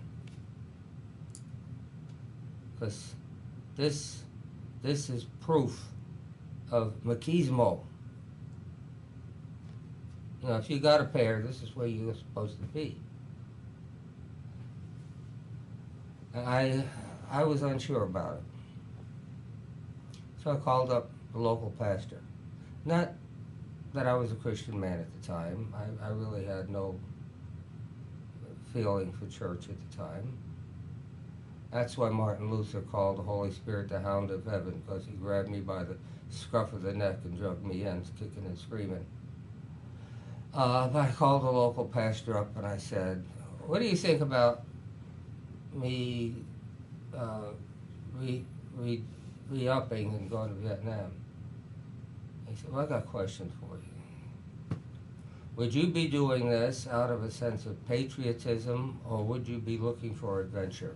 Because this is proof of machismo. You know, if you got a pair, this is where you're supposed to be. I was unsure about it. So I called up the local pastor. Not that I was a Christian man at the time. I really had no feeling for church at the time. That's why Martin Luther called the Holy Spirit the Hound of Heaven, because he grabbed me by the scruff of the neck and dragged me in, kicking and screaming. But I called the local pastor up and I said, "What do you think about me re-upping and going to Vietnam?" He said, "Well, I got a question for you. Would you be doing this out of a sense of patriotism, or would you be looking for adventure?"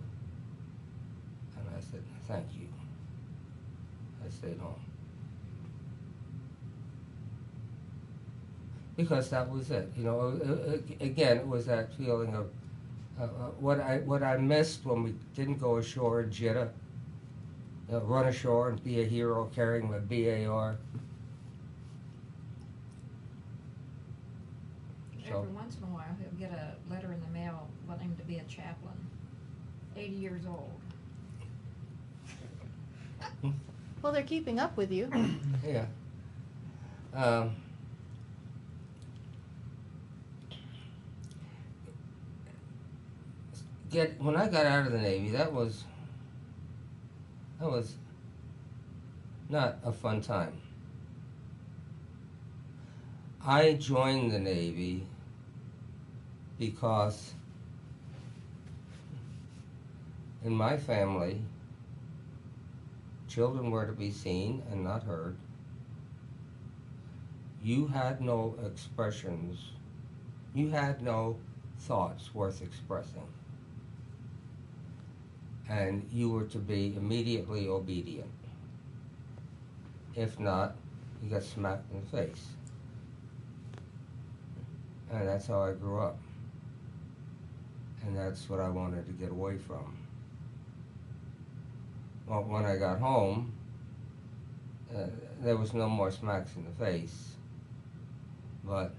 And I said, "Thank you." I stayed home. Because that was it. You know, again, it was that feeling of what I missed when we didn't go ashore in Jeddah, run ashore and be a hero carrying my BAR. So,
Every once in a while, he'll get a letter in the mail wanting him to be a chaplain. 80 years old.
Well, they're keeping up with you.
yeah. When I got out of the Navy, that was not a fun time. I joined the Navy because in my family, children were to be seen and not heard. You had no expressions. You had no thoughts worth expressing. And you were to be immediately obedient. If not, you got smacked in the face. And that's how I grew up. And that's what I wanted to get away from. Well, when I got home, there was no more smacks in the face. But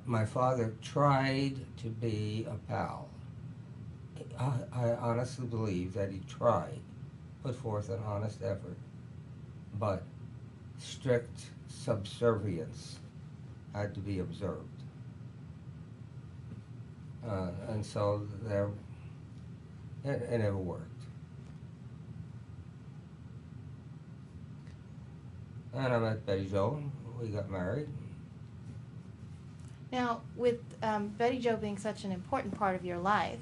my father tried to be a pal. I honestly believe that he tried, put forth an honest effort, but strict subservience had to be observed. And so it never worked. And I met Betty Jo, we got married.
Now, with Betty Jo being such an important part of your life,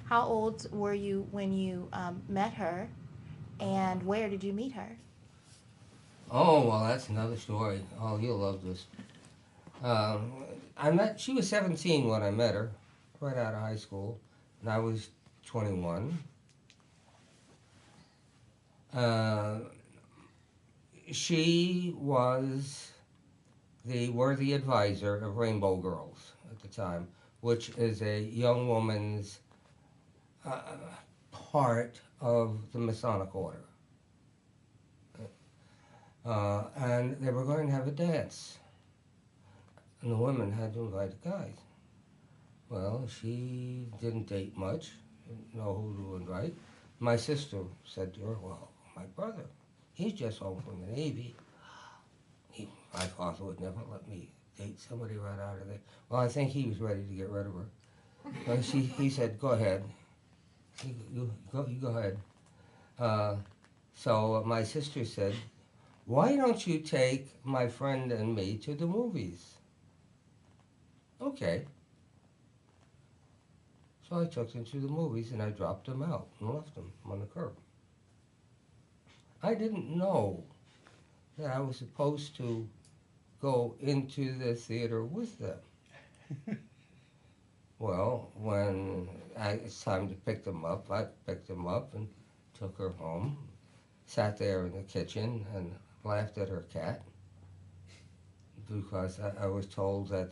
how old were you when you met her, and where did you meet her?
Oh, well, that's another story. Oh, you'll love this. She was 17 when I met her, right out of high school, and I was 21. She was the worthy advisor of Rainbow Girls at the time, which is a young woman's part of the Masonic Order. And they were going to have a dance. And the women had to invite the guys. Well, she didn't date much, didn't know who to invite. My sister said to her, "Well, my brother, he's just home from the Navy. My father would never let me date somebody right out of there." Well, I think he was ready to get rid of her. But he said, "Go ahead. You go ahead." So my sister said, "Why don't you take my friend and me to the movies?" Okay. So I took them to the movies and I dropped them out and left them on the curb. I didn't know that I was supposed to go into the theater with them. Well, when it's time to pick them up, I picked them up and took her home, sat there in the kitchen and laughed at her cat because I was told that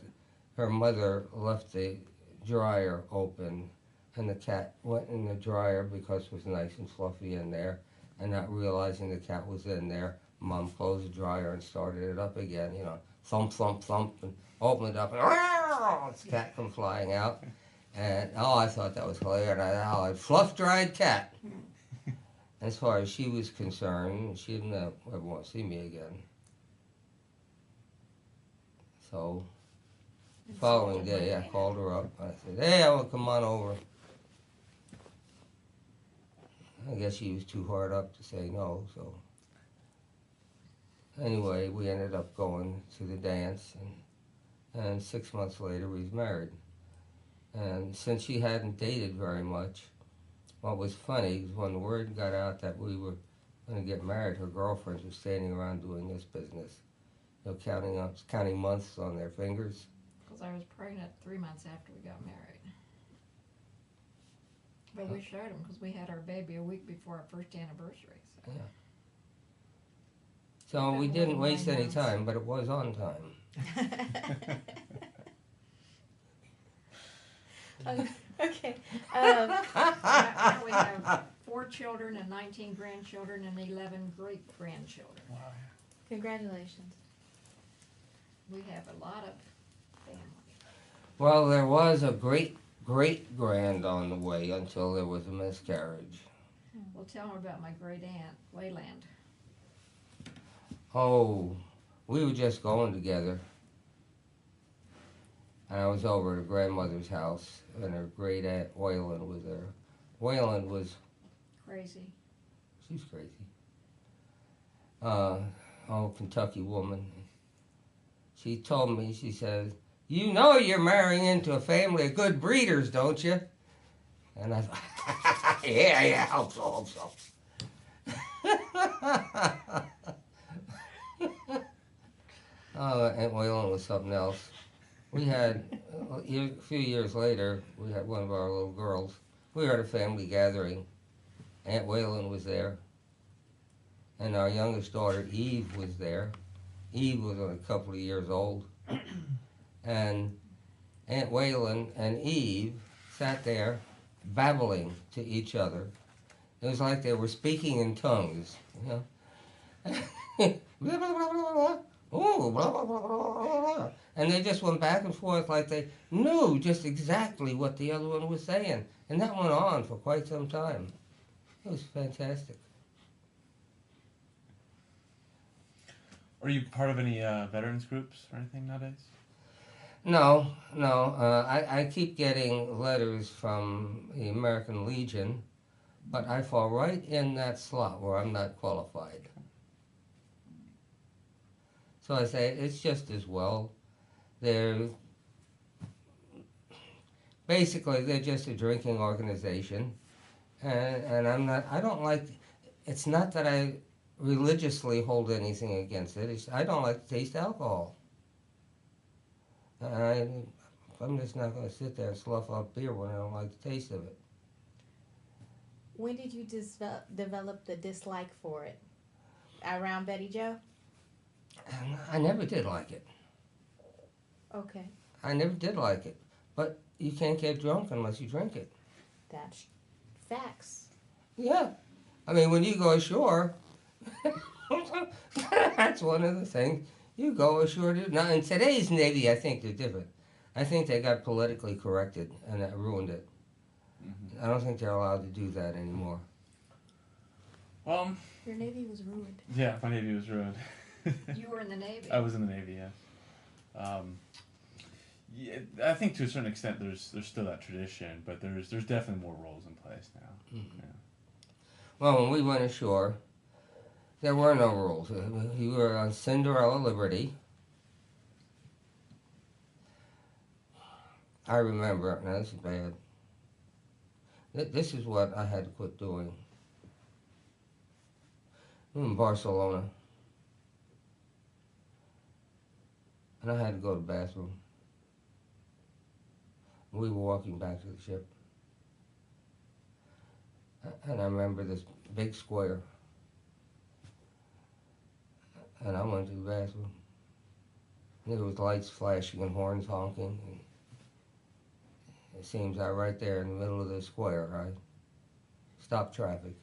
her mother left the dryer open and the cat went in the dryer because it was nice and fluffy in there, and not realizing the cat was in there, Mom closed the dryer and started it up again, you know, thump, thump, thump, and opened it up, and this cat come flying out. And, oh, I thought that was hilarious. A fluff-dried cat. As far as she was concerned, she didn't ever want to see me again. So, the following day, I called her up. I said, hey, I want to come on over. I guess she was too hard up to say no, so. Anyway, we ended up going to the dance, and 6 months later, we was married. And since she hadn't dated very much, what was funny is when the word got out that we were going to get married, her girlfriends were standing around doing this business, you know, counting months on their fingers.
Because I was pregnant 3 months after we got married. But we showed them because we had our baby a week before our first anniversary. So.
Yeah. So we didn't waste any time, but it was on time.
Okay.
Now we have 4 children and 19 grandchildren and 11 great-grandchildren.
Wow.
Congratulations.
We have a lot of family.
Well, there was a great-grand on the way until there was a miscarriage.
Well, tell them about my great-aunt, Wayland.
Oh, we were just going together. And I was over at her grandmother's house, and her great-aunt Wayland was there. Wayland was...
Crazy.
She's crazy. Kentucky woman. She told me, she says, you know you're marrying into a family of good breeders, don't you? And I thought, yeah, hope so. Aunt Wayland was something else. We had, a few years later, we had one of our little girls. We were at a family gathering. Aunt Wayland was there. And our youngest daughter, Eve, was there. Eve was only a couple of years old. And Aunt Wayland and Eve sat there babbling to each other. It was like they were speaking in tongues, you know. Blah, blah, blah, blah, blah. Oh, blah, blah, blah, blah, blah. And they just went back and forth like they knew just exactly what the other one was saying. And that went on for quite some time. It was fantastic.
Are you part of any veterans groups or anything nowadays?
No. I keep getting letters from the American Legion, but I fall right in that slot where I'm not qualified. So I say, it's just as well. They're just a drinking organization. And I don't like, it's not that I religiously hold anything against it. I don't like to taste alcohol. I'm just not going to sit there and slough up beer when I don't like the taste of it.
When did you develop the dislike for it? Around Betty Jo?
And I never did like it.
Okay.
I never did like it. But you can't get drunk unless you drink it.
That's facts.
Yeah. I mean, when you go ashore, that's one of the things. You go ashore to... Now, in today's Navy, I think they're different. I think they got politically corrected, and that ruined it. Mm-hmm. I don't think they're allowed to do that anymore.
Your Navy was ruined.
Yeah, my Navy was ruined.
You were in the Navy.
I was in the Navy, yes. Yeah, I think to a certain extent there's still that tradition, but there's definitely more roles in place now. Mm-hmm. Yeah.
Well, when we went ashore, there were no rules. You were on Cinderella Liberty. I remember, now this is bad. This is what I had to quit doing. In Barcelona. And I had to go to the bathroom. We were walking back to the ship. And I remember this big square. And I went to the bathroom. And there was lights flashing and horns honking. And it seems I right there in the middle of the square, I stopped traffic.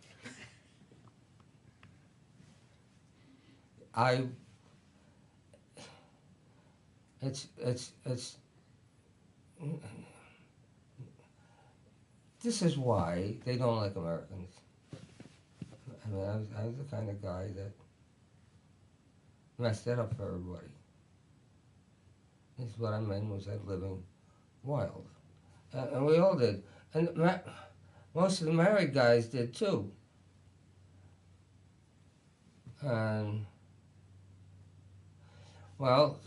I. It's. This is why they don't like Americans. I mean, I was the kind of guy that messed it up for everybody. This is what I meant was that living wild. And we all did. And most of the married guys did too. And, well,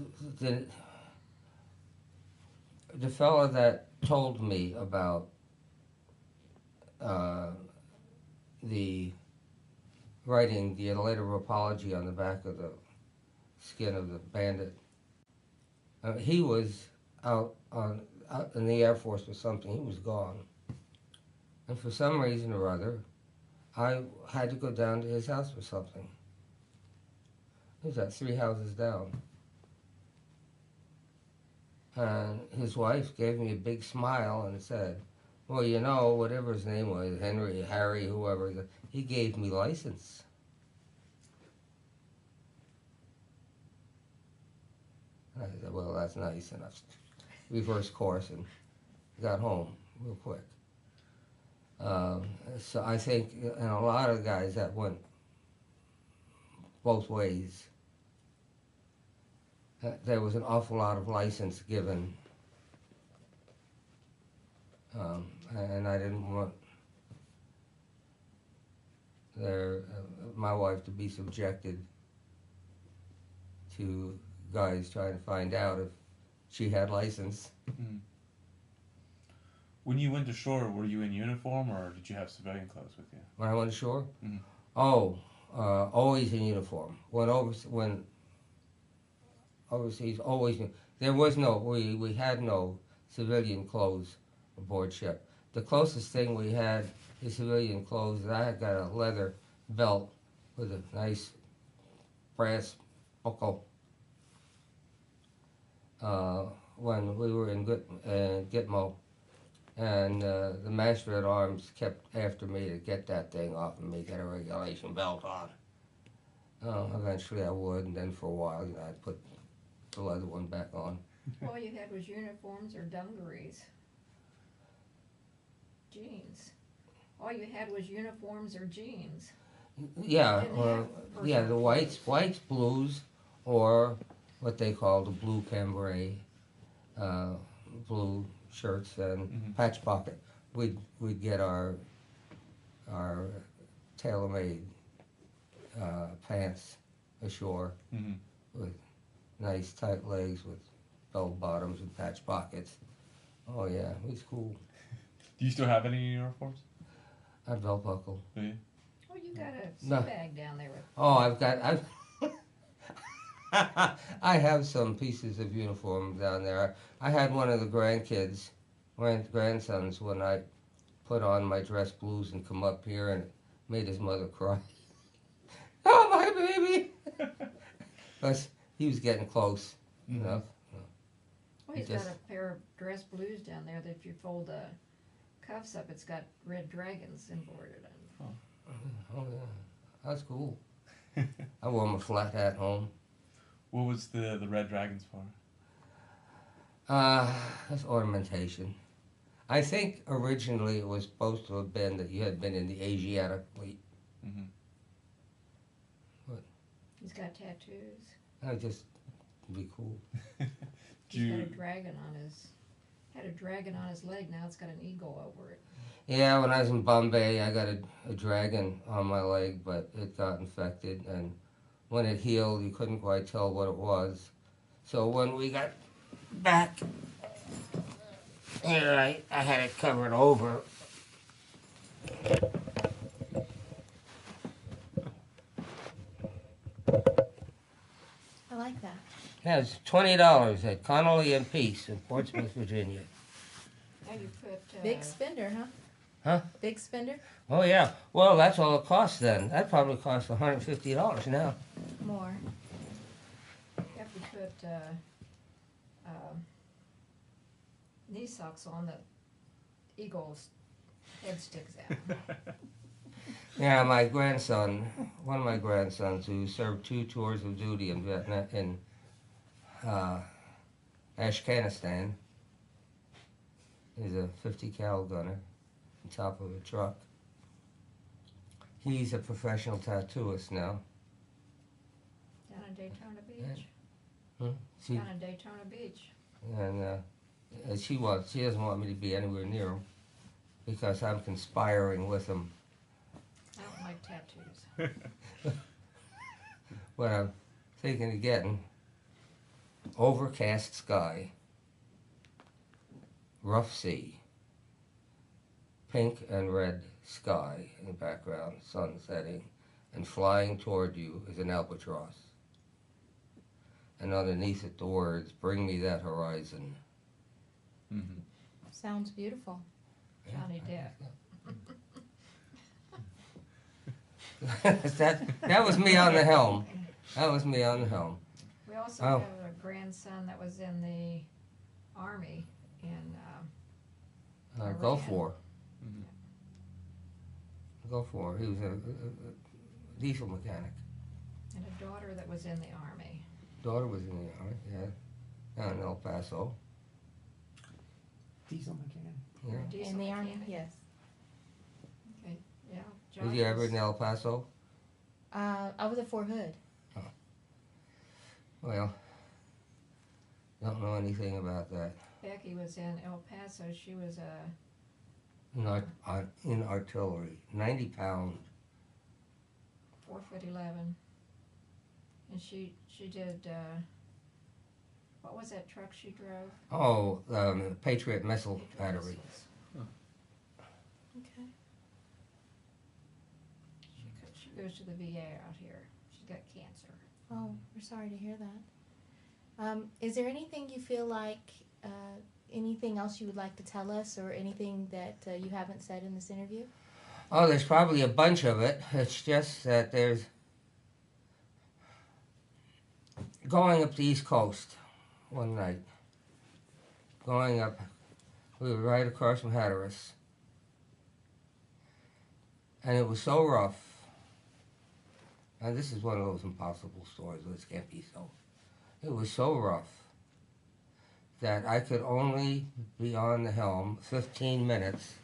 the fellow that told me about the writing the letter of apology on the back of the skin of the bandit, he was out in the Air Force or something. He was gone. And for some reason or other, I had to go down to his house for something. He was at 3 houses down. And his wife gave me a big smile and said, well, you know, whatever his name was, Henry, Harry, whoever, he gave me license. And I said, well, that's nice. And I reversed course and got home real quick. So I think, and a lot of guys that went both ways, there was an awful lot of license given, and I didn't want my wife to be subjected to guys trying to find out if she had license.
Mm. When you went ashore, were you in uniform or did you have civilian clothes with you?
When I went ashore,
Mhm.
Always in uniform. When overseas, always. There was no, we had no civilian clothes aboard ship. The closest thing we had to civilian clothes, I had got a leather belt with a nice brass buckle when we were in Gitmo, and the master at arms kept after me to get that thing off of me, get a regulation belt on. Eventually I would, and then for a while, I'd put the leather one back on.
All you had was uniforms or dungarees. Jeans. All you had was uniforms or jeans.
Yeah,
Didn't have
yeah, the
personal
whites, blues, or what they call the blue cambray, blue shirts and patch pocket. We'd get our tailor-made pants ashore with nice tight legs with bell bottoms and patch pockets. Oh yeah, it was cool.
Do you still have any uniforms?
I belt buckle.
Do you?
Oh, you got a sea
No.
bag down there with.
Oh, I have some pieces of uniform down there. I had one of the grandsons, when I put on my dress blues and come up here, and it made his mother cry. Oh, my baby! Because he was getting close enough.
Well, he's
Just-
got a pair of dress blues down there that if you fold the cuffs up, it's got red dragons embroidered on it.
Oh, yeah. That's cool. I wore my flat hat home.
What was the red dragons for?
That's ornamentation. I think originally it was supposed to have been that you had been in the Asiatic fleet.
Mm-hmm.
He's got tattoos.
That would just be cool.
He's got a dragon on his. Had a dragon on his leg. Now it's got an eagle over it.
Yeah, when I was in Bombay, I got a dragon on my leg, but it got infected, and when it healed, you couldn't quite tell what it was. So when we got back, here I had it covered over.
I like that.
Yeah, it's $20 at Connolly and Peace in Portsmouth, Virginia.
Now you put.
Big spender, huh?
Huh?
Big spender?
Oh yeah. Well, that's all it costs then. That probably costs $150 now.
More.
You have to put knee socks on. The eagle's head sticks out.
Yeah, my grandson, one of my grandsons who served 2 tours of duty in Vietnam, in uh, Afghanistan, is a 50 cal gunner on top of a truck. He's a professional tattooist now.
Down in Daytona Beach.
She,
Down in Daytona Beach.
and she doesn't want me to be anywhere near him because I'm conspiring with him.
I don't like tattoos.
What I'm thinking of getting, overcast sky, rough sea, pink and red sky in the background, sun setting, and flying toward you is an albatross. And underneath it the words, "Bring me that horizon."
Mm-hmm.
Sounds beautiful.
Johnny Depp.
that was me on the helm. That was me on the helm.
We also
Oh.
have a grandson that was in the Army in
Go
Iran.
for.
Mhm.
Go for. He was a diesel mechanic.
and a daughter that was in the Army.
Daughter was in the army, yeah, down in El Paso.
Diesel mechanic.
Yeah.
A diesel
In the Army,
mechanic.
yes.
Okay, yeah.
Was
Josh
you ever
was-
in El Paso?
I was at Fort Hood.
Well, don't know anything about that.
Becky was in El Paso. She was
In artillery, 90 pound.
4'11", and she did. What was that truck she drove?
Oh, Patriot missile battery.
Missiles.
Okay.
She goes to the VA out here. She's got cancer.
Oh, we're sorry to hear that. Is there anything you feel like, anything else you would like to tell us, or anything that you haven't said in this interview?
Oh, there's probably a bunch of it. It's just that there's going up the East Coast one night. Going up, we were right across from Hatteras. And it was so rough. And this is one of those impossible stories, but it can't be so. It was so rough that I could only be on the helm 15 minutes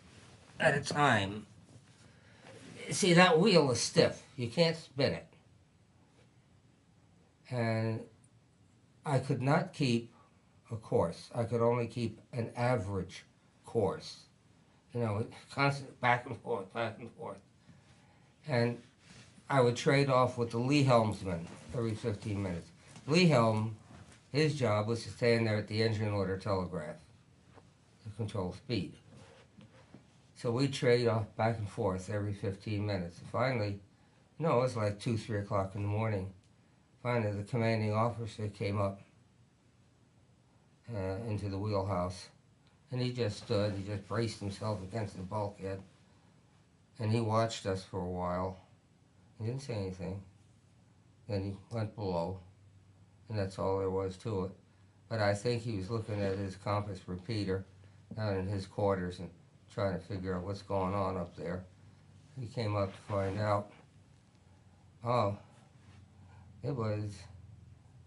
at a time. See, that wheel is stiff. You can't spin it. And I could not keep a course. I could only keep an average course. You know, constant back and forth, back and forth. And I would trade off with the lee helmsman every 15 minutes. Lee helm, his job was to stand there at the engine order telegraph to control speed. So we trade off back and forth every 15 minutes. Finally, it was like 2, 3 o'clock in the morning. Finally, the commanding officer came up into the wheelhouse, and he just stood. He just braced himself against the bulkhead, and he watched us for a while. He didn't say anything. Then he went below, and that's all there was to it. But I think he was looking at his compass repeater down in his quarters and trying to figure out what's going on up there. He came up to find out. Oh, it was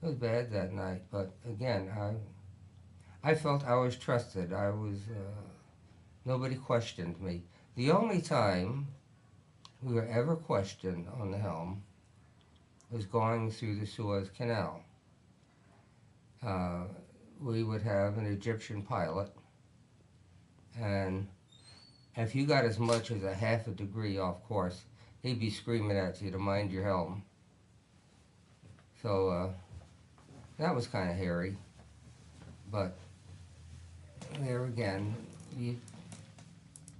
bad that night. But again, I felt I was trusted. Nobody questioned me. The only time we were ever questioned on the helm was going through the Suez Canal. We would have an Egyptian pilot, and if you got as much as a half a degree off course, he'd be screaming at you to mind your helm. So that was kind of hairy, but there again,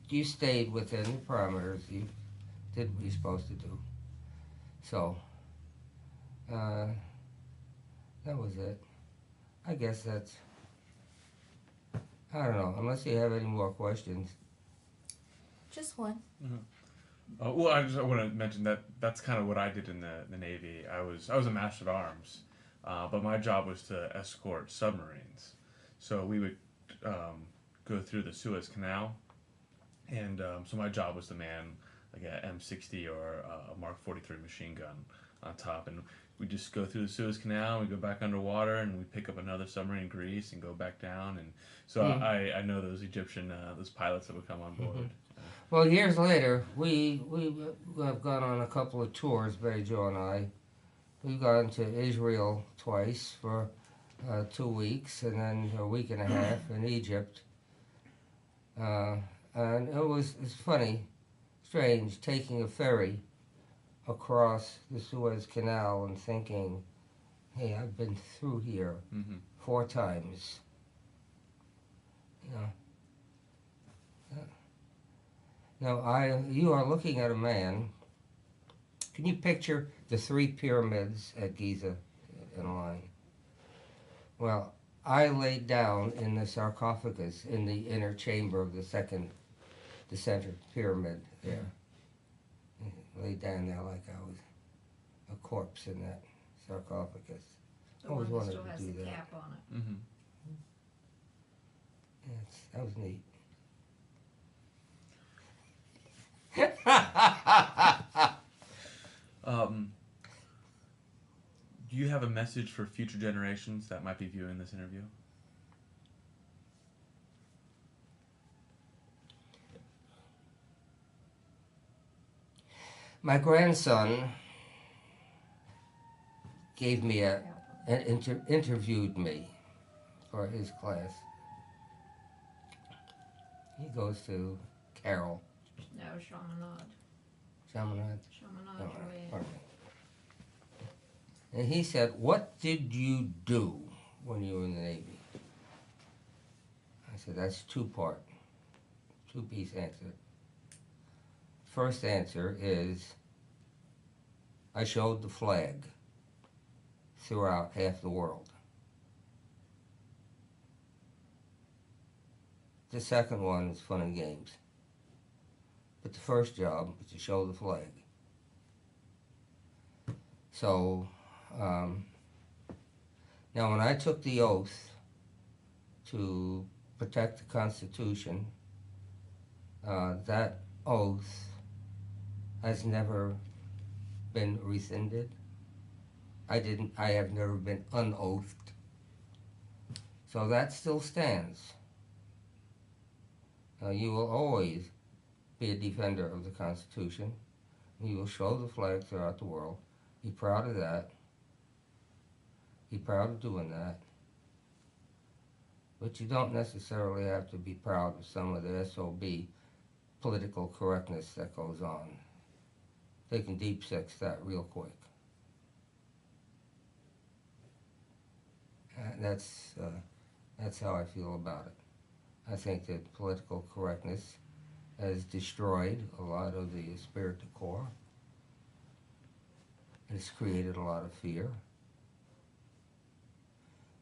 you stayed within the parameters. You did what you're supposed to do. So that was it. I guess that's, I don't know, unless you have any more questions.
Just one.
Well, I just want to mention that that's kind of what I did in the Navy. I was a master at arms, but my job was to escort submarines. So we would go through the Suez Canal, and so my job was to man like a M60 or a Mark 43 machine gun on top, and we just go through the Suez Canal, and we go back underwater, and we pick up another submarine in Greece and go back down, and so I know those Egyptian those pilots that would come on board.
Well, years later, we have gone on a couple of tours, Betty Jo and I. We've gone to Israel twice for 2 weeks, and then a week and a half in Egypt. And it's funny, strange, taking a ferry across the Suez Canal and thinking, hey, I've been through here 4 times. You know. Now, you are looking at a man. Can you picture the 3 pyramids at Giza in a line? Well, I laid down in the sarcophagus in the inner chamber of the center pyramid there. Laid down there like I was a corpse in that sarcophagus.
The
Always
one that
wanted
still
to
has
do
the
that.
cap on it.
Mm-hmm.
That was neat.
Do you have a message for future generations that might be viewing this interview?
My grandson gave me interviewed me for his class. He goes to Carroll.
No, Chaminade.
Chaminade.
Chaminade,
Oh,
Juliet.
pardon me. And he said, what did you do when you were in the Navy? I said, that's 2-part, 2-piece answer. First answer is, I showed the flag throughout half the world. The second one is fun and games. But the first job was to show the flag. So, now when I took the oath to protect the Constitution, that oath has never been rescinded. I have never been unoathed. So that still stands. You will always be a defender of the Constitution. You will show the flag throughout the world. Be proud of that. Be proud of doing that. But you don't necessarily have to be proud of some of the SOB political correctness that goes on. They can deep sex that real quick. That's how I feel about it. I think that political correctness has destroyed a lot of the spirit du corps. It's created a lot of fear.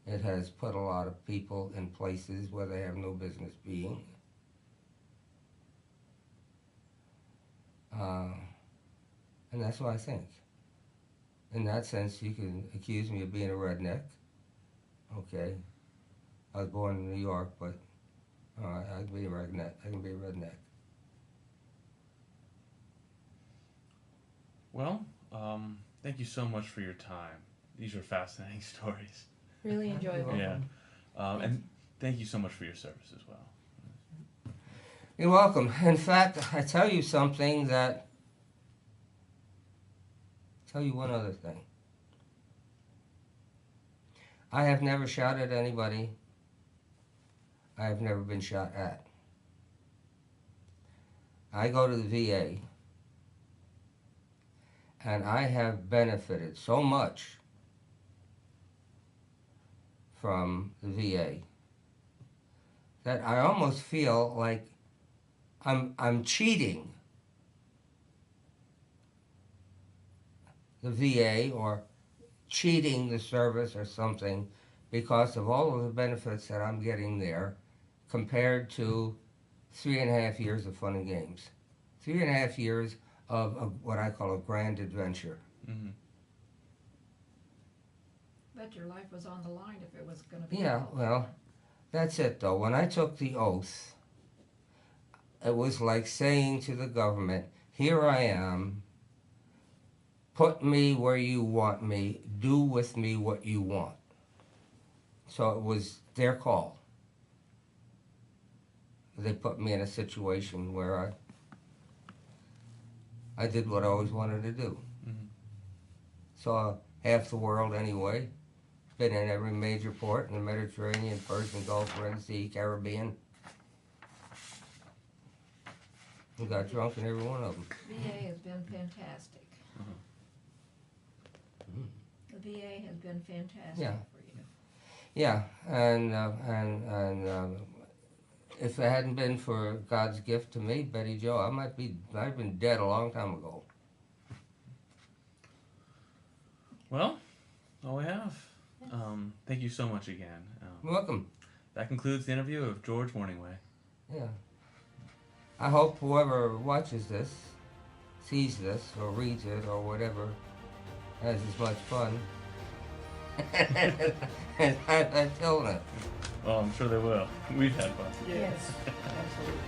It has put a lot of people in places where they have no business being. And that's what I think. In that sense, you can accuse me of being a redneck. Okay. I was born in New York, but I can be a redneck. I can be a redneck.
Well, thank you so much for your time. These are fascinating stories.
Really enjoyable.
Yeah. And thank you so much for your service as well.
You're welcome. In fact, I tell you something that... tell you one other thing. I have never shot at anybody. I have never been shot at. I go to the VA, and I have benefited so much from the VA that I almost feel like I'm cheating the VA or cheating the service or something because of all of the benefits that I'm getting there compared to 3.5 years of fun and games. 3.5 years of what I call a grand adventure.
Mm-hmm.
Bet your life was on the line if it was going to be.
Yeah, well, that's it though. When I took the oath, it was like saying to the government, here I am. Put me where you want me. Do with me what you want. So it was their call. They put me in a situation where I did what I always wanted to do.
Mhm.
Saw half the world anyway. Been in every major port in the Mediterranean, Persian Gulf, Red Sea, Caribbean. We got drunk in every one of them.
VA has been fantastic. The VA has been fantastic
Yeah.
for you.
Yeah, and if it hadn't been for God's gift to me, Betty Jo, I'd have been dead a long time ago.
Well, all we have. Thank you so much again.
You're welcome.
That concludes the interview of George Mornhinweg.
Yeah. I hope whoever watches this, sees this, or reads it, or whatever, has as much fun as I've had telling it.
Well, I'm sure they will. We've had fun.
Yes, absolutely.